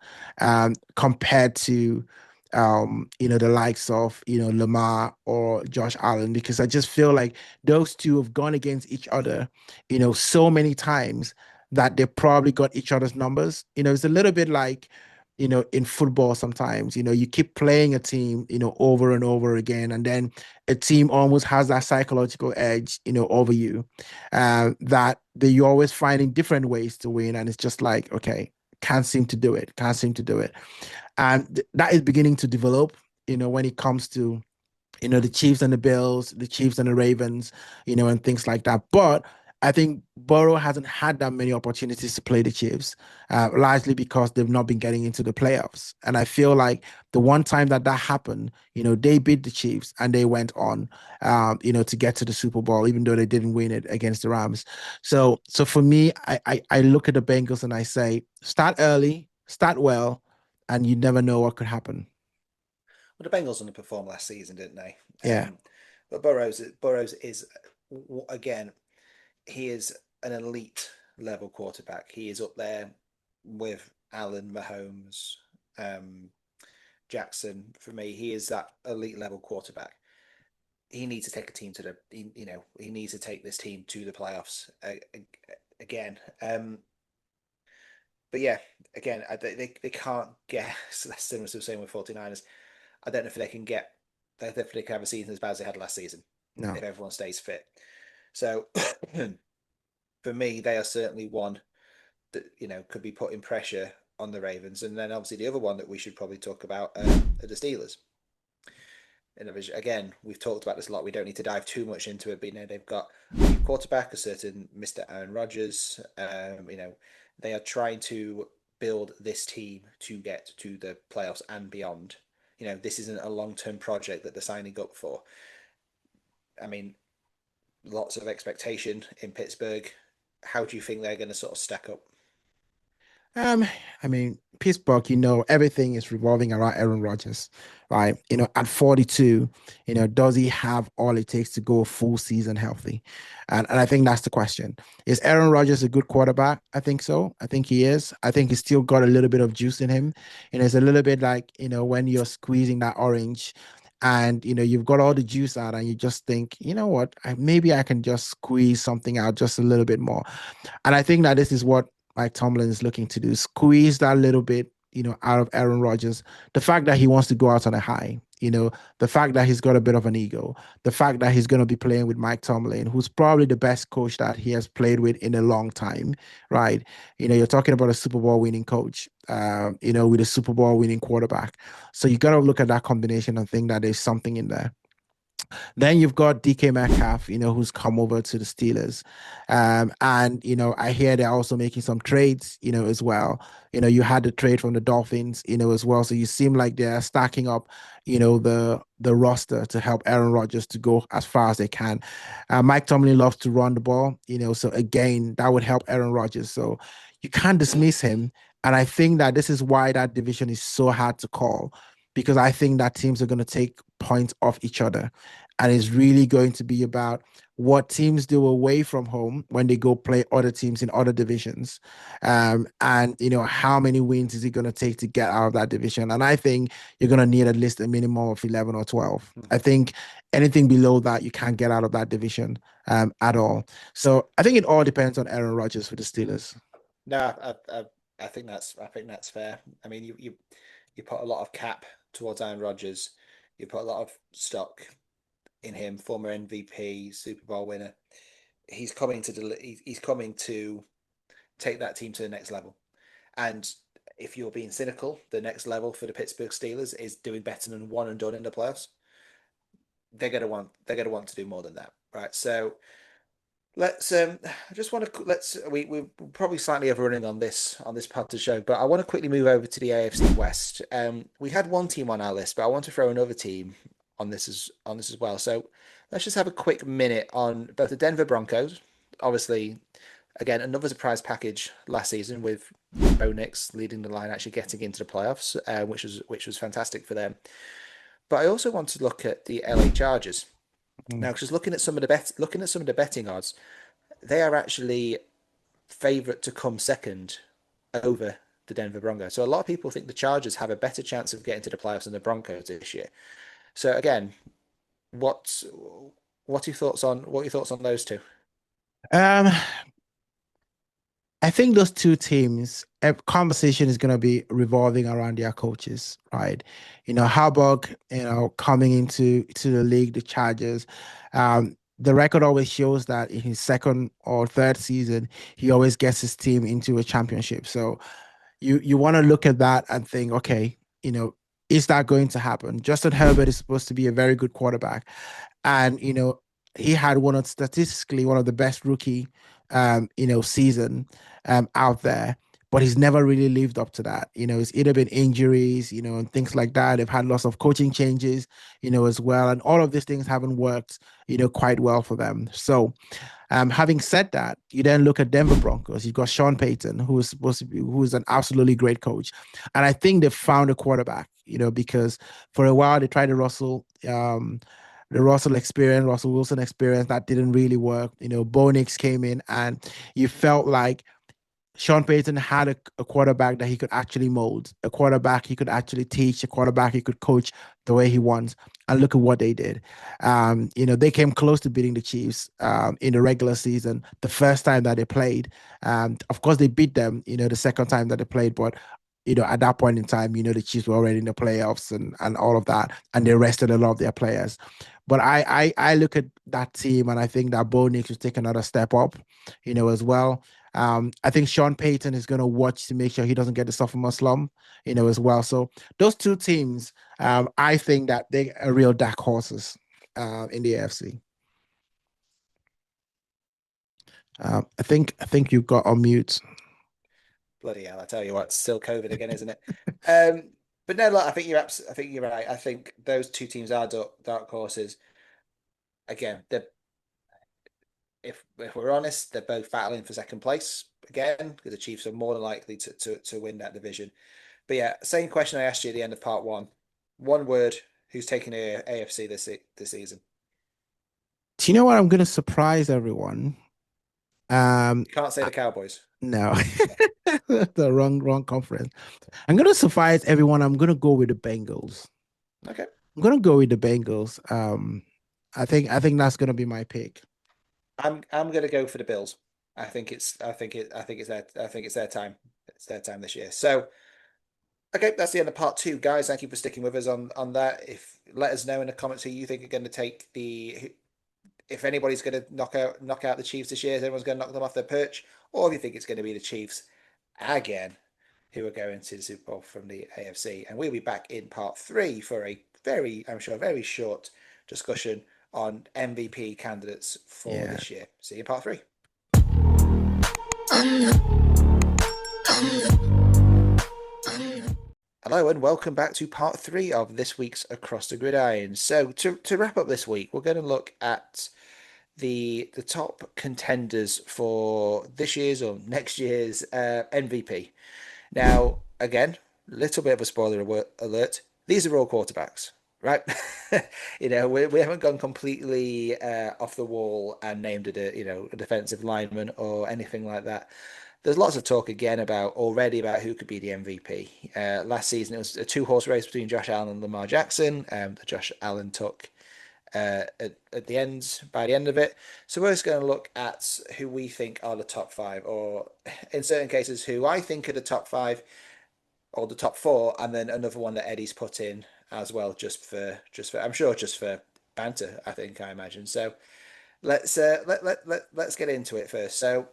compared to the likes of Lamar or Josh Allen, because I just feel like those two have gone against each other, so many times that they probably got each other's numbers. It's a little bit like in football sometimes, you keep playing a team, over and over again, and then a team almost has that psychological edge, over you, you're always finding different ways to win. And it's just like, okay, can't seem to do it. And that is beginning to develop, when it comes to the Chiefs and the Bills, the Chiefs and the Ravens, and things like that. But I think Burrow hasn't had that many opportunities to play the Chiefs, largely because they've not been getting into the playoffs. And I feel like the one time that happened, they beat the Chiefs and they went on, to get to the Super Bowl, even though they didn't win it against the Rams. So for me, I look at the Bengals and I say, start early, start well, and you never know what could happen. Well, the Bengals underperformed last season, didn't they? Yeah. But Burrows is again he is an elite level quarterback. He is up there with Allen, Mahomes, um, Jackson. For me, he is that elite level quarterback. He needs to take a team to he needs to take this team to the playoffs again. But yeah, again, they can't get that's similar to the same with 49ers. I don't know if they can get if they can have a season as bad as they had last season No. if everyone stays fit. So for me, they are certainly one that could be putting pressure on the Ravens, and then obviously the other one that we should probably talk about are the Steelers. And again, we've talked about this a lot. We don't need to dive too much into it, but they've got a new quarterback, a certain Mr. Aaron Rodgers. They are trying to build this team to get to the playoffs and beyond. This isn't a long-term project that they're signing up for. I mean, lots of expectation in Pittsburgh. How do you think they're going to sort of stack up? Um, I mean, Pittsburgh, everything is revolving around Aaron Rodgers, right? At 42, does he have all it takes to go a full season healthy? And I think that's the question. Is Aaron Rodgers a good quarterback? I think so. I think he is. I think he's still got a little bit of juice in him. It's a little bit like, when you're squeezing that orange and, you've got all the juice out and you just think, you know what, maybe I can just squeeze something out just a little bit more. And I think that this is what Mike Tomlin is looking to do, squeeze that little bit, out of Aaron Rodgers. The fact that he wants to go out on a high, the fact that he's got a bit of an ego, the fact that he's going to be playing with Mike Tomlin, who's probably the best coach that he has played with in a long time, right? You're talking about a Super Bowl winning coach, with a Super Bowl winning quarterback. So you got to look at that combination and think that there's something in there. Then you've got DK Metcalf, who's come over to the Steelers. And, I hear they're also making some trades, as well. You had the trade from the Dolphins, as well. So you seem like they're stacking up, the roster to help Aaron Rodgers to go as far as they can. Mike Tomlin loves to run the ball, so again, that would help Aaron Rodgers. So you can't dismiss him. And I think that this is why that division is so hard to call because I think that teams are going to take points off each other. And it's really going to be about what teams do away from home when they go play other teams in other divisions. And, how many wins is it going to take to get out of that division? And I think you're going to need at least a minimum of 11 or 12. I think anything below that, you can't get out of that division at all. So I think it all depends on Aaron Rodgers for the Steelers. No, I think that's fair. I mean, you put a lot of cap towards Aaron Rodgers. You put a lot of stock in him, former MVP, Super Bowl winner. He's coming to take that team to the next level. And if you're being cynical, the next level for the Pittsburgh Steelers is doing better than one and done in the playoffs. They're gonna want to do more than that, right? So let's I just want to let's we're probably slightly overrunning on this part of the show, but I want to quickly move over to the AFC West. We had one team on our list, but I want to throw another team on this as well. So let's just have a quick minute on both the Denver Broncos. Obviously, again, another surprise package last season with Bo Nix leading the line, actually getting into the playoffs, which was fantastic for them. But I also want to look at the LA Chargers Mm. now, because looking at some of the betting odds, they are actually favourite to come second over the Denver Broncos. So a lot of people think the Chargers have a better chance of getting to the playoffs than the Broncos this year. So again, what what are your thoughts on those two? Um, I think those two teams, a conversation is going to be revolving around their coaches, right? Harbaugh, coming into the league, the Chargers, the record always shows that in his second or third season, he always gets his team into a championship. So you want to look at that and think, okay, you know, is that going to happen? Justin Herbert is supposed to be a very good quarterback, and he had statistically one of the best rookie season out there. But he's never really lived up to that. It's either been injuries, and things like that. They've had lots of coaching changes, as well. And all of these things haven't worked, quite well for them. So having said that, you then look at Denver Broncos. You've got Sean Payton, who is supposed to be, who's an absolutely great coach, and I think they found a quarterback. Because for a while they tried the Russell experience, Russell Wilson experience, that didn't really work. Bo Nix came in, and you felt like Sean Payton had a quarterback that he could actually mold, a quarterback he could actually teach, a quarterback he could coach the way he wants. And look at what they did. They came close to beating the Chiefs in the regular season the first time that they played. Of course, they beat them, the second time that they played, but at that point in time, the Chiefs were already in the playoffs and all of that, and they rested a lot of their players. But I look at that team and I think that Bo Nix will take another step up, as well. I think Sean Payton is going to watch to make sure he doesn't get the sophomore slump, as well. So those two teams, I think that they are real dark horses in the AFC. I think you've got on mute. Bloody hell! I tell you what, it's still COVID again, isn't it? But no, look, I think you're right. I think those two teams are dark horses. Again, if we're honest, they're both battling for second place again because the Chiefs are more than likely to win that division. But yeah, same question I asked you at the end of part one. One word: who's taking the AFC this season? Do you know what? I'm going to surprise everyone. You can't say the Cowboys. No, the wrong conference. I'm going to surprise everyone. I'm going to go with the Bengals. Okay. I'm going to go with the Bengals. I think that's going to be my pick. I'm gonna go for the Bills. I think it's their time. It's their time this year. So okay, that's the end of part two, guys. Thank you for sticking with us on that. If let us know in the comments who you think are going to take the if anybody's going to knock out the Chiefs this year, if everyone's going to knock them off their perch, or if you think it's going to be the Chiefs again who are going to the Super Bowl from the AFC. And we'll be back in part three for a very, I'm sure, very short discussion on MVP candidates for Yeah. this year. See you in part three. Hello and welcome back to part three of this week's Across the Gridiron. So to wrap up this week, we're going to look at the top contenders for this year's or next year's MVP. Now, again, little bit of a alert. These are all quarterbacks, right? We haven't gone completely off the wall and named it a defensive lineman or anything like that. There's lots of talk again about who could be the MVP. Last season it was a two-horse race between Josh Allen and Lamar Jackson. That Josh Allen took at the end by the end of it. So we're just going to look at who we think are the top five, or in certain cases, who I think are the top five or the top four, and then another one that Eddie's put in as well, just for I'm sure just for banter. I imagine. So let's get into it first. So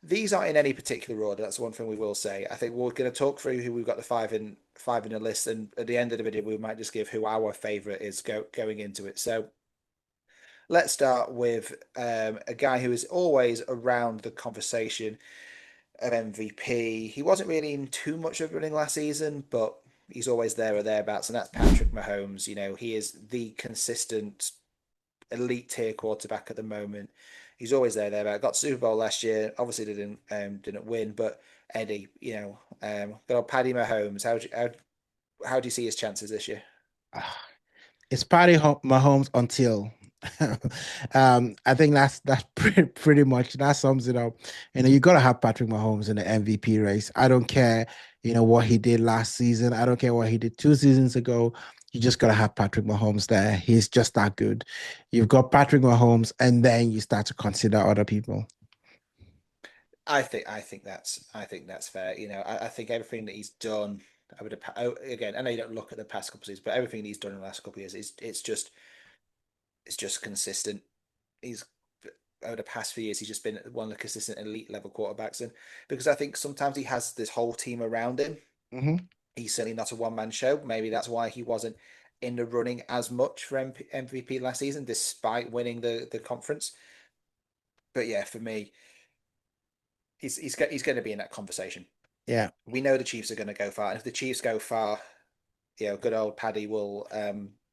these aren't in any particular order. That's one thing we will say. I think we're going to talk through who we've got the five in the list, and at the end of the video, we might just give who our favorite is going into it. So let's start with a guy who is always around the conversation of MVP. He wasn't really in too much of running last season, but he's always there or thereabouts, and that's Patrick Mahomes. He is the consistent elite tier quarterback at the moment. He's always there. Got Super Bowl last year. Obviously didn't win, but Eddie, good old Paddy Mahomes. How do you see his chances this year? It's Mahomes until I think that's pretty much that sums it up. You got to have Patrick Mahomes in the MVP race. I don't care, what he did last season. I don't care what he did 2 seasons ago. You just got to have Patrick Mahomes there. He's just that good. You've got Patrick Mahomes, and then you start to consider other people. I think that's fair. I think everything that he's done again. I know you don't look at the past couple of seasons, but everything he's done in the last couple of years is it's just consistent. He's Over the past few years, he's just been one of the consistent elite level quarterbacks, and because I think sometimes he has this whole team around him. Hmm. He's certainly not a one man show. Maybe that's why he wasn't in the running as much for MVP last season, despite winning the conference. But yeah, for me, he's going to be in that conversation. Yeah. We know the Chiefs are going to go far, and if the Chiefs go far, good old Paddy will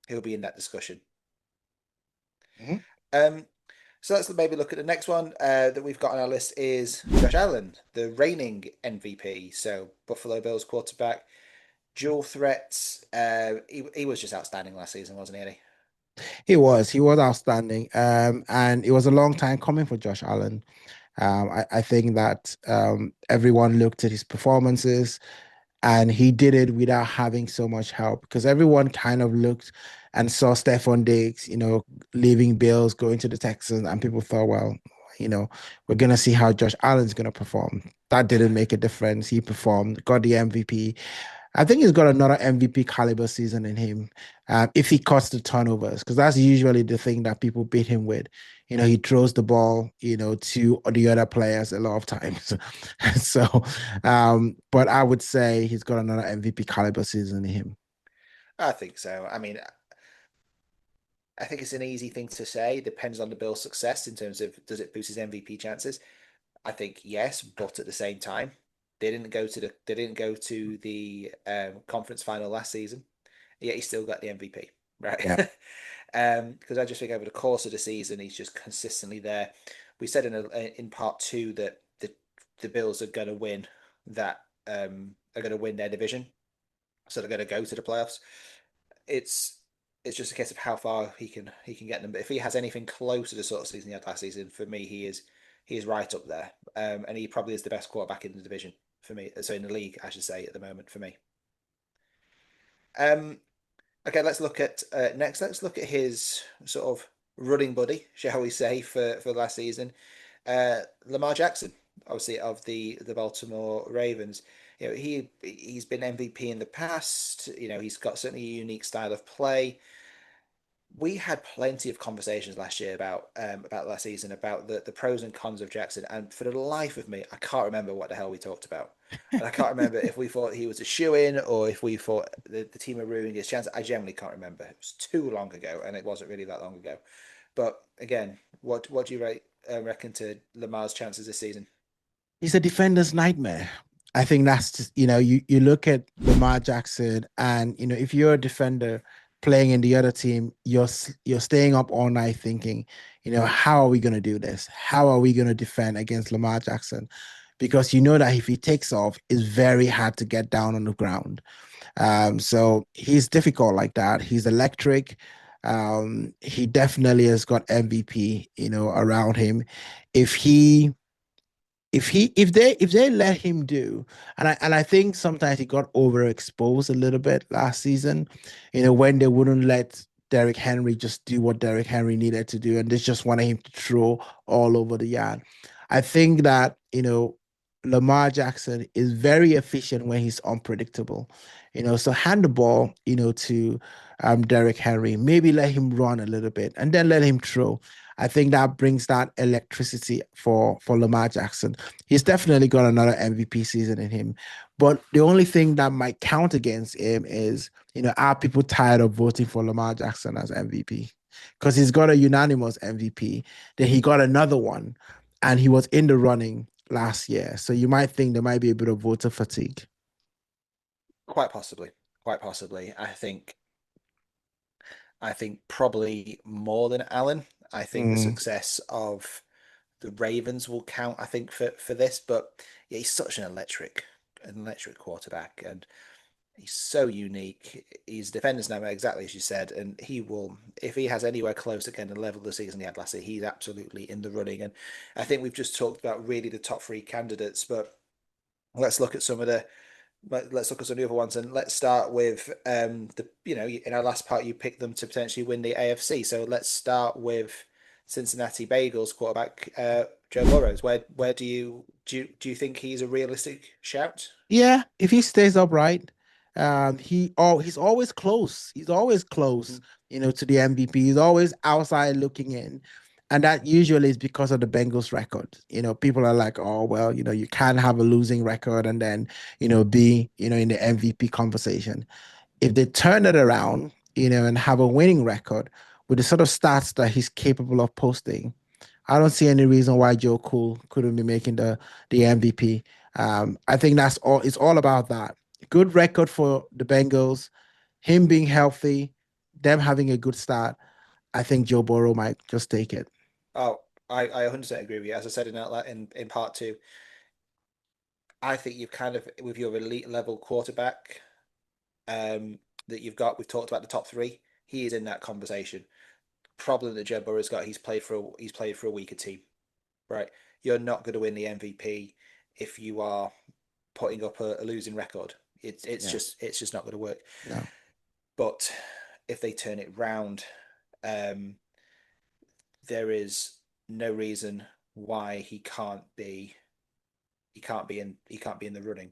he'll be in that discussion. Hmm. Um, so let's maybe look at the next one that we've got on our list is Josh Allen, the reigning MVP. So Buffalo Bills quarterback, dual threats. He was just outstanding last season, wasn't he, Eddie? He was outstanding. And it was a long time coming for Josh Allen. I think that everyone looked at his performances and he did it without having so much help because everyone kind of looked and saw Stephon Diggs, leaving Bills, going to the Texans, and people thought, well, you know, we're gonna see how Josh Allen's gonna perform. That didn't make a difference. He performed, got the MVP. I think he's got another MVP caliber season in him. If he cuts the turnovers, because that's usually the thing that people beat him with. He throws the ball, to the other players a lot of times. So, but I would say he's got another MVP caliber season in him. I think so. I mean, I think it's an easy thing to say. Depends on the Bills' success in terms of does it boost his MVP chances. I think yes, but at the same time, they didn't go to the conference final last season. Yet he still got the MVP, right? Yeah. Because I just think over the course of the season, he's just consistently there. We said in part two that the Bills are going to win that are going to win their division, so they're going to go to the playoffs. It's it's just a case of how far he can get them. But if he has anything close to the sort of season he had last season, for me, he is right up there, and he probably is the best quarterback in the division for me. So in the league, I should say, at the moment for me. Um, Okay, let's look at next. Let's look at his sort of running buddy, shall we say, for last season. Lamar Jackson, obviously of the Baltimore Ravens. He's been MVP in the past. He's got certainly a unique style of play. We had plenty of conversations last year about last season about the pros and cons of Jackson, and for the life of me, I can't remember what the hell we talked about. And I can't remember if we thought he was a shoe in or if we thought the team were ruining his chance. I generally can't remember. It was too long ago, and it wasn't really that long ago. But again, what do you reckon to Lamar's chances this season? He's a defender's nightmare. I think that's just, you look at Lamar Jackson and, if you're a defender playing in the other team, you're staying up all night thinking, how are we going to do this? How are we going to defend against Lamar Jackson? Because you know that if he takes off, it's very hard to get down on the ground. So he's difficult like that. He's electric. He definitely has got MVP, around him. If he if they let him do, and I think sometimes he got overexposed a little bit last season, when they wouldn't let Derrick Henry just do what Derrick Henry needed to do, and they just wanted him to throw all over the yard. I think that, Lamar Jackson is very efficient when he's unpredictable. So hand the ball, to Derrick Henry, maybe let him run a little bit and then let him throw. I think that brings that electricity for Lamar Jackson. He's definitely got another MVP season in him. But the only thing that might count against him is, are people tired of voting for Lamar Jackson as MVP? Because he's got a unanimous MVP. Then he got another one, and he was in the running last year. So you might think there might be a bit of voter fatigue. Quite possibly, quite possibly. I think probably more than Allen. I think the Mm, success of the Ravens will count. I think for this, but yeah, he's such an electric quarterback, and he's so unique. He's defenders now, exactly as you said, and he will, if he has anywhere close to kind of the level of the season he had last year, he's absolutely in the running. And I think we've just talked about really the top three candidates, but let's look at some of the let's look at some of the other ones, and let's start with the in our last part you picked them to potentially win the AFC. So let's start with Cincinnati Bengals quarterback Joe Burrows. Where do you think he's a realistic shout? yeah, if he stays upright, he's always close. He's always close, Mhm. to the MVP. He's always outside looking in. And that usually is because of the Bengals record. People are like, oh, well, you can't have a losing record and then, be, in the MVP conversation. If they turn it around, and have a winning record with the sort of stats that he's capable of posting, I don't see any reason why Joe Cool couldn't be making the MVP. I think that's all. It's all about that. Good record for the Bengals, him being healthy, them having a good start. I think Joe Burrow might just take it. Oh, I 100% agree with you. As I said in part two, I think you've kind of with your elite level quarterback that you've got. We've talked about the top three. He is in that conversation. Problem that Joe Burrow's got, he's played for a weaker team, right? You're not going to win the MVP if you are putting up a losing record. It's Yeah, just not going to work. no, But if they turn it round, um, there is no reason why he can't be in the running.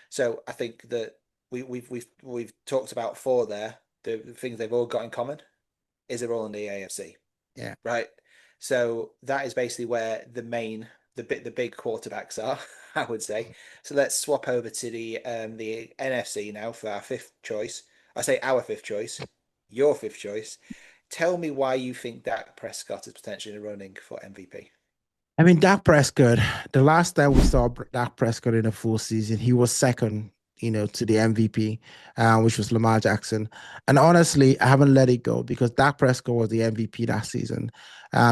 So I think that we've talked about four there. The things they've all got in common is they're all in the AFC, yeah. right? So that is basically where the big quarterbacks are, I would say. So let's swap over to the NFC now for our fifth choice. I say our fifth choice, your fifth choice. Tell me why you think Dak Prescott is potentially in the running for MVP. I mean, Dak Prescott, the last time we saw Dak Prescott in a full season, he was second, to the MVP, which was Lamar Jackson. And honestly, I haven't let it go because Dak Prescott was the MVP that season.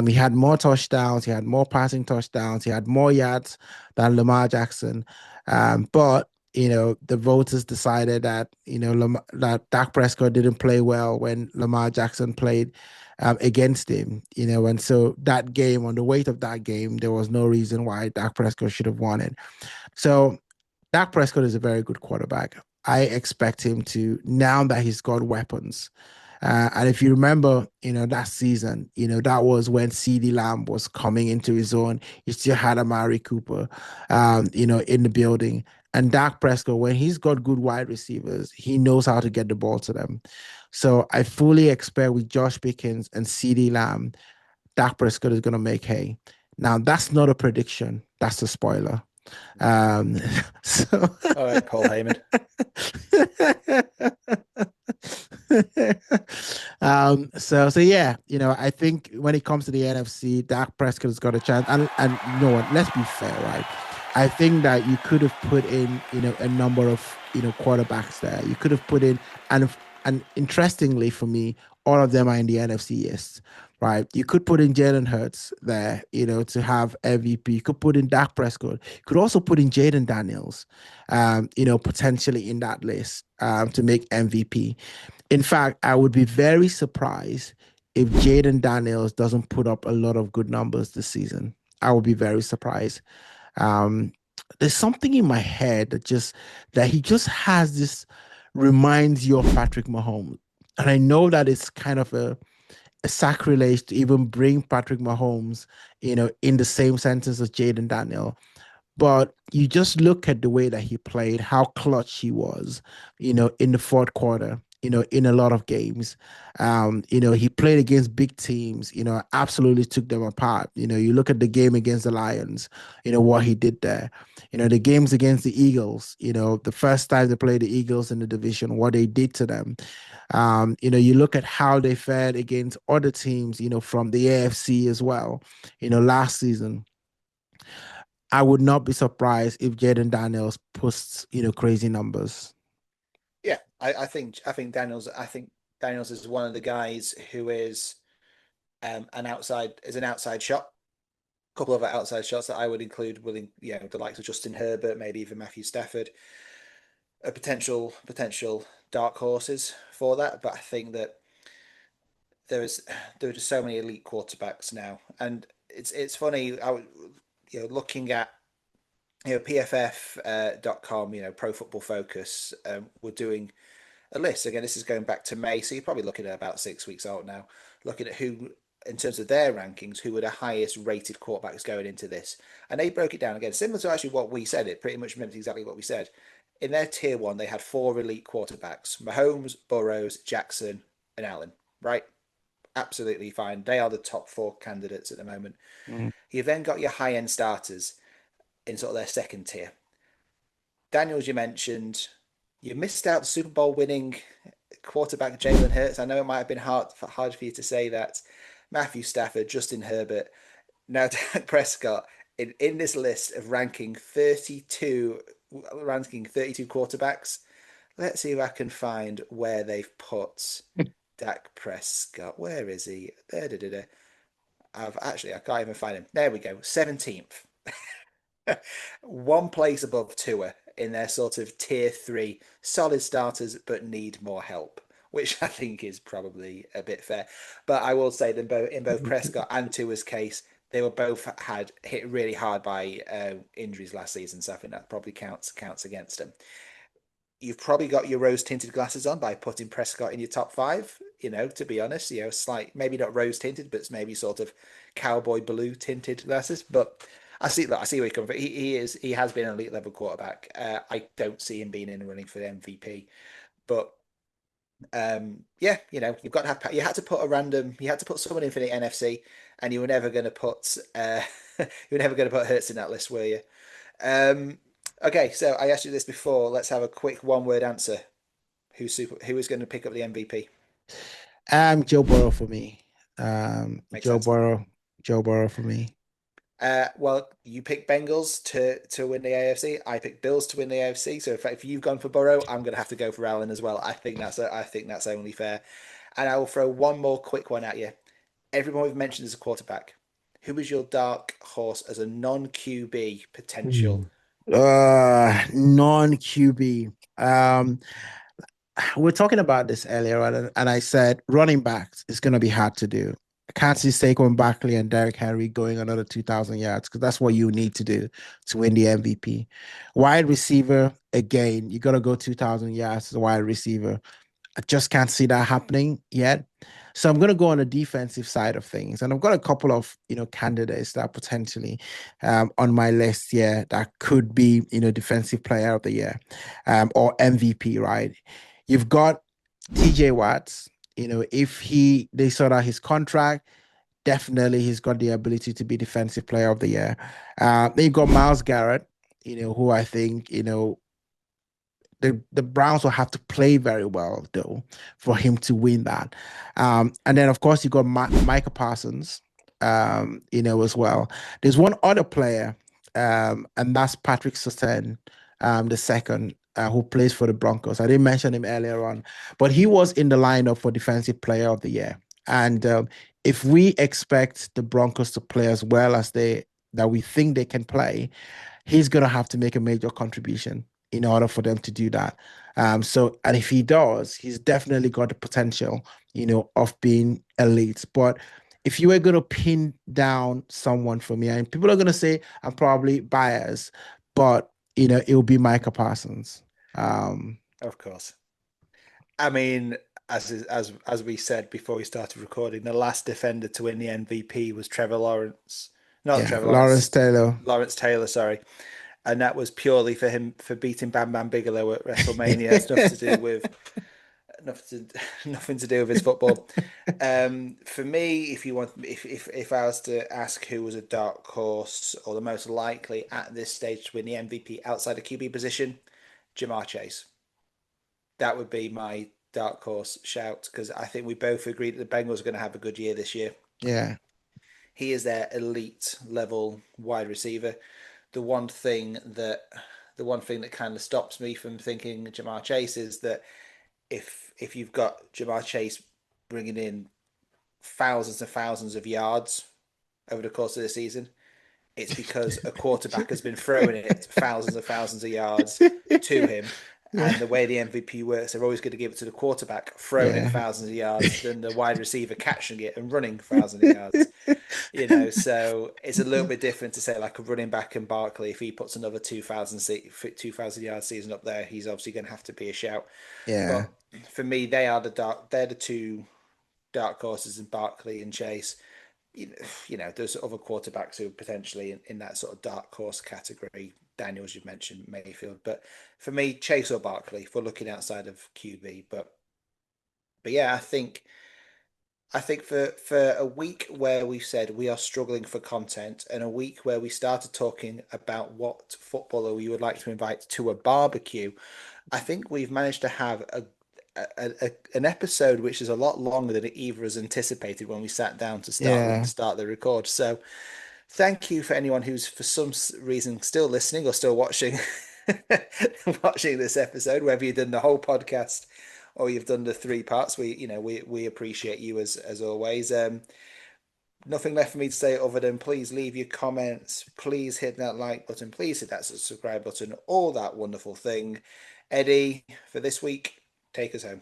He had more touchdowns, he had more passing touchdowns, he had more yards than Lamar Jackson. But the voters decided that that Dak Prescott didn't play well when Lamar Jackson played against him, and so that game, on the weight of that game, there was no reason why Dak Prescott should have won it. So Dak Prescott is a very good quarterback. I expect him to, now that he's got weapons. And if you remember, that season, that was when CD Lamb was coming into his own. You still had Amari Cooper, in the building. And Dak Prescott, when he's got good wide receivers, he knows how to get the ball to them. So I fully expect with Josh Pickens and CD Lamb, Dak Prescott is going to make hay. Now, that's not a prediction. That's a spoiler. Um, so All right, Paul Heyman. So yeah, I think when it comes to the NFC, Dak Prescott's got a chance. And you know what? Let's be fair, right? I think that you could have put in, a number of, quarterbacks there. You could have put in, and and interestingly for me, all of them are in the NFC East, right? You could put in Jalen Hurts there, to have MVP. You could put in Dak Prescott. You could also put in Jaden Daniels, potentially in that list, to make MVP. In fact, I would be very surprised if Jaden Daniels doesn't put up a lot of good numbers this season. I would be very surprised. Um, there's something in my head that he just has this reminds you of Patrick Mahomes. And I know that it's kind of a sacrilege to even bring Patrick Mahomes, in the same sentence as Jaden Daniel. But you just look at the way that he played, how clutch he was, in the fourth quarter, in a lot of games. He played against big teams, absolutely took them apart. You look at the game against the Lions, what he did there. The games against the Eagles, the first time they played the Eagles in the division, what they did to them. You look at how they fared against other teams, from the AFC as well, last season. I would not be surprised if Jaden Daniels posts, crazy numbers. Yeah, I think Daniels is one of the guys who is an outside shot. A couple of outside shots that I would include, the likes of Justin Herbert, maybe even Matthew Stafford, are potential dark horses for that. But I think that there are just so many elite quarterbacks now, and it's funny. Looking at PFF.com, Pro Football Focus, were doing a list. Again, this is going back to May, so you're probably looking at about 6 weeks old now, looking at who, in terms of their rankings, who were the highest rated quarterbacks going into this. And they broke it down again, similar to actually what we said. It pretty much meant exactly what we said. In their tier one, they had four elite quarterbacks: Mahomes, Burrows, Jackson, and Allen. Right? Absolutely fine. They are the top four candidates at the moment. Mm. You've then got your high end starters in sort of their second tier. Daniels, you mentioned, you missed out the Super Bowl winning quarterback Jalen Hurts. I know it might have been hard for you to say that. Matthew Stafford, Justin Herbert, now Dak Prescott in this list of ranking 32 quarterbacks. Let's see if I can find where they've put Dak Prescott. Where is he? Da, da, da, da. I can't even find him. There we go. 17th. One place above Tua in their sort of tier three, solid starters but need more help, which I think is probably a bit fair. But I will say that in both Prescott and Tua's case, they were both had hit really hard by injuries last season, so I think that probably counts against them. You've probably got your rose tinted glasses on by putting Prescott in your top five. To be honest, slight, maybe not rose tinted, but it's maybe sort of cowboy blue tinted glasses. But I see where he comes from. He has been an elite level quarterback. I don't see him being in the running for the MVP. But yeah, you had to put you had to put someone in for the NFC, and you were never going to put you were never going to put Hurts in that list, were you? Um, okay, so I asked you this before. Let's have a quick one word answer. Who is going to pick up the MVP? Joe Burrow for me. Makes sense. Joe Burrow for me. Well, you picked Bengals to win the AFC. I picked Bills to win the AFC. So if you've gone for Burrow, I'm going to have to go for Allen as well. I think that's only fair. And I will throw one more quick one at you. Everyone we've mentioned as a quarterback. Who is your dark horse as a non QB potential? Ooh. Non QB. We are talking about this earlier, and I said running backs is going to be hard to do. I can't see Saquon Barkley and Derrick Henry going another 2,000 yards because that's what you need to do to win the MVP. Wide receiver, again, you got to go 2,000 yards as a wide receiver. I just can't see that happening yet. So I'm going to go on the defensive side of things, and I've got a couple of candidates that are potentially on my list here that could be defensive player of the year or MVP. Right? You've got T.J. Watts. If they sort out his contract, definitely he's got the ability to be defensive player of the year. Then you've got Miles Garrett. Who I think the Browns will have to play very well though for him to win that. And then of course you got Micah Parsons, as well. There's one other player, and that's Patrick Surtain, the second, who plays for the Broncos. I didn't mention him earlier on, but he was in the lineup for Defensive Player of the Year. And if we expect the Broncos to play as well as that we think they can play, he's going to have to make a major contribution in order for them to do that. And if he does, he's definitely got the potential, of being elite. But if you were going to pin down someone for me, and people are going to say I'm probably biased, but it will be Micah Parsons. Of course. I mean, as we said before we started recording, the last defender to win the MVP was Trevor Lawrence. Not Yeah, Trevor Lawrence Lawrence, Taylor. Lawrence Taylor, sorry. And that was purely for him for beating Bam Bam Bigelow at WrestleMania. It's nothing to do with nothing nothing to do with his football. For me, if you want, if I was to ask who was a dark horse or the most likely at this stage to win the MVP outside the QB position, Jamar Chase. That would be my dark horse shout because I think we both agree that the Bengals are going to have a good year this year. Yeah, He is their elite level wide receiver. The one thing that kind of stops me from thinking Jamar Chase is that if you've got Jamar Chase bringing in thousands and thousands of yards over the course of the season, it's because a quarterback has been throwing it thousands and thousands of yards to him. And the way the MVP works, they're always going to give it to the quarterback throwing it yeah. thousands of yards than the wide receiver catching it and running thousands of yards. So it's a little bit different to say like a running back in Barkley. If he puts another 2,000 yard season up there, he's obviously going to have to be a shout. Yeah. But for me, they're the two dark horses in Barkley and Chase. There's other quarterbacks who are potentially in that sort of dark horse category. Daniels, you've mentioned Mayfield, but for me, Chase or Barkley, if we're looking outside of QB. But yeah, I think for a week where we've said we are struggling for content, and a week where we started talking about what footballer we would like to invite to a barbecue, I think we've managed to have an episode which is a lot longer than either was anticipated when we sat down to Yeah. start the record. So thank you for anyone who's for some reason still listening or still watching watching this episode, whether you've done the whole podcast or you've done the three parts. We appreciate you as always. Nothing left for me to say other than please leave your comments, please hit that like button, please hit that subscribe button, all that wonderful thing. Eddie, for this week, take us home.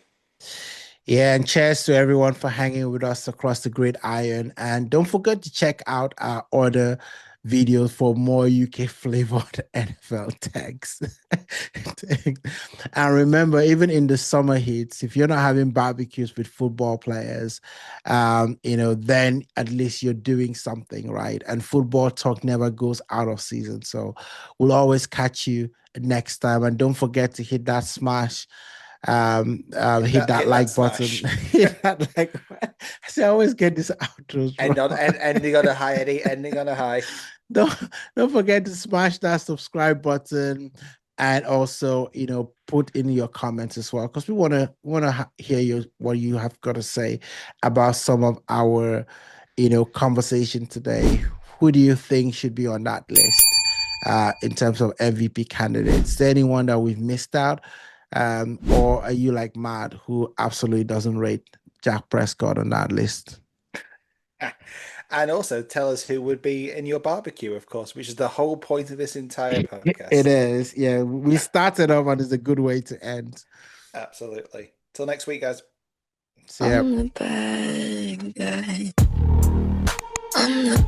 Yeah, and cheers to everyone for hanging with us across the gridiron. And don't forget to check out our other videos for more UK flavored NFL tags. And remember, even in the summer heats, if you're not having barbecues with football players, then at least you're doing something right. And football talk never goes out of season. So we'll always catch you next time. And don't forget to hit that smash hit that Hit that like button. smash. Hit that like button. I always get this outros wrong. Ending on a high, Eddie. Ending on a high. don't don't forget to smash that subscribe button and also put in your comments as well because we want to hear what you have got to say about some of our conversation today. Who do you think should be on that list in terms of MVP candidates? Is there anyone that we've missed out? Or are you like Matt, who absolutely doesn't rate Jack Prescott on that list? And also tell us who would be in your barbecue, of course, which is the whole point of this entire It podcast. is. Yeah, we started off and it's a good way to end. Absolutely. Till next week, guys. So, yeah. I'm the bad guy. I'm the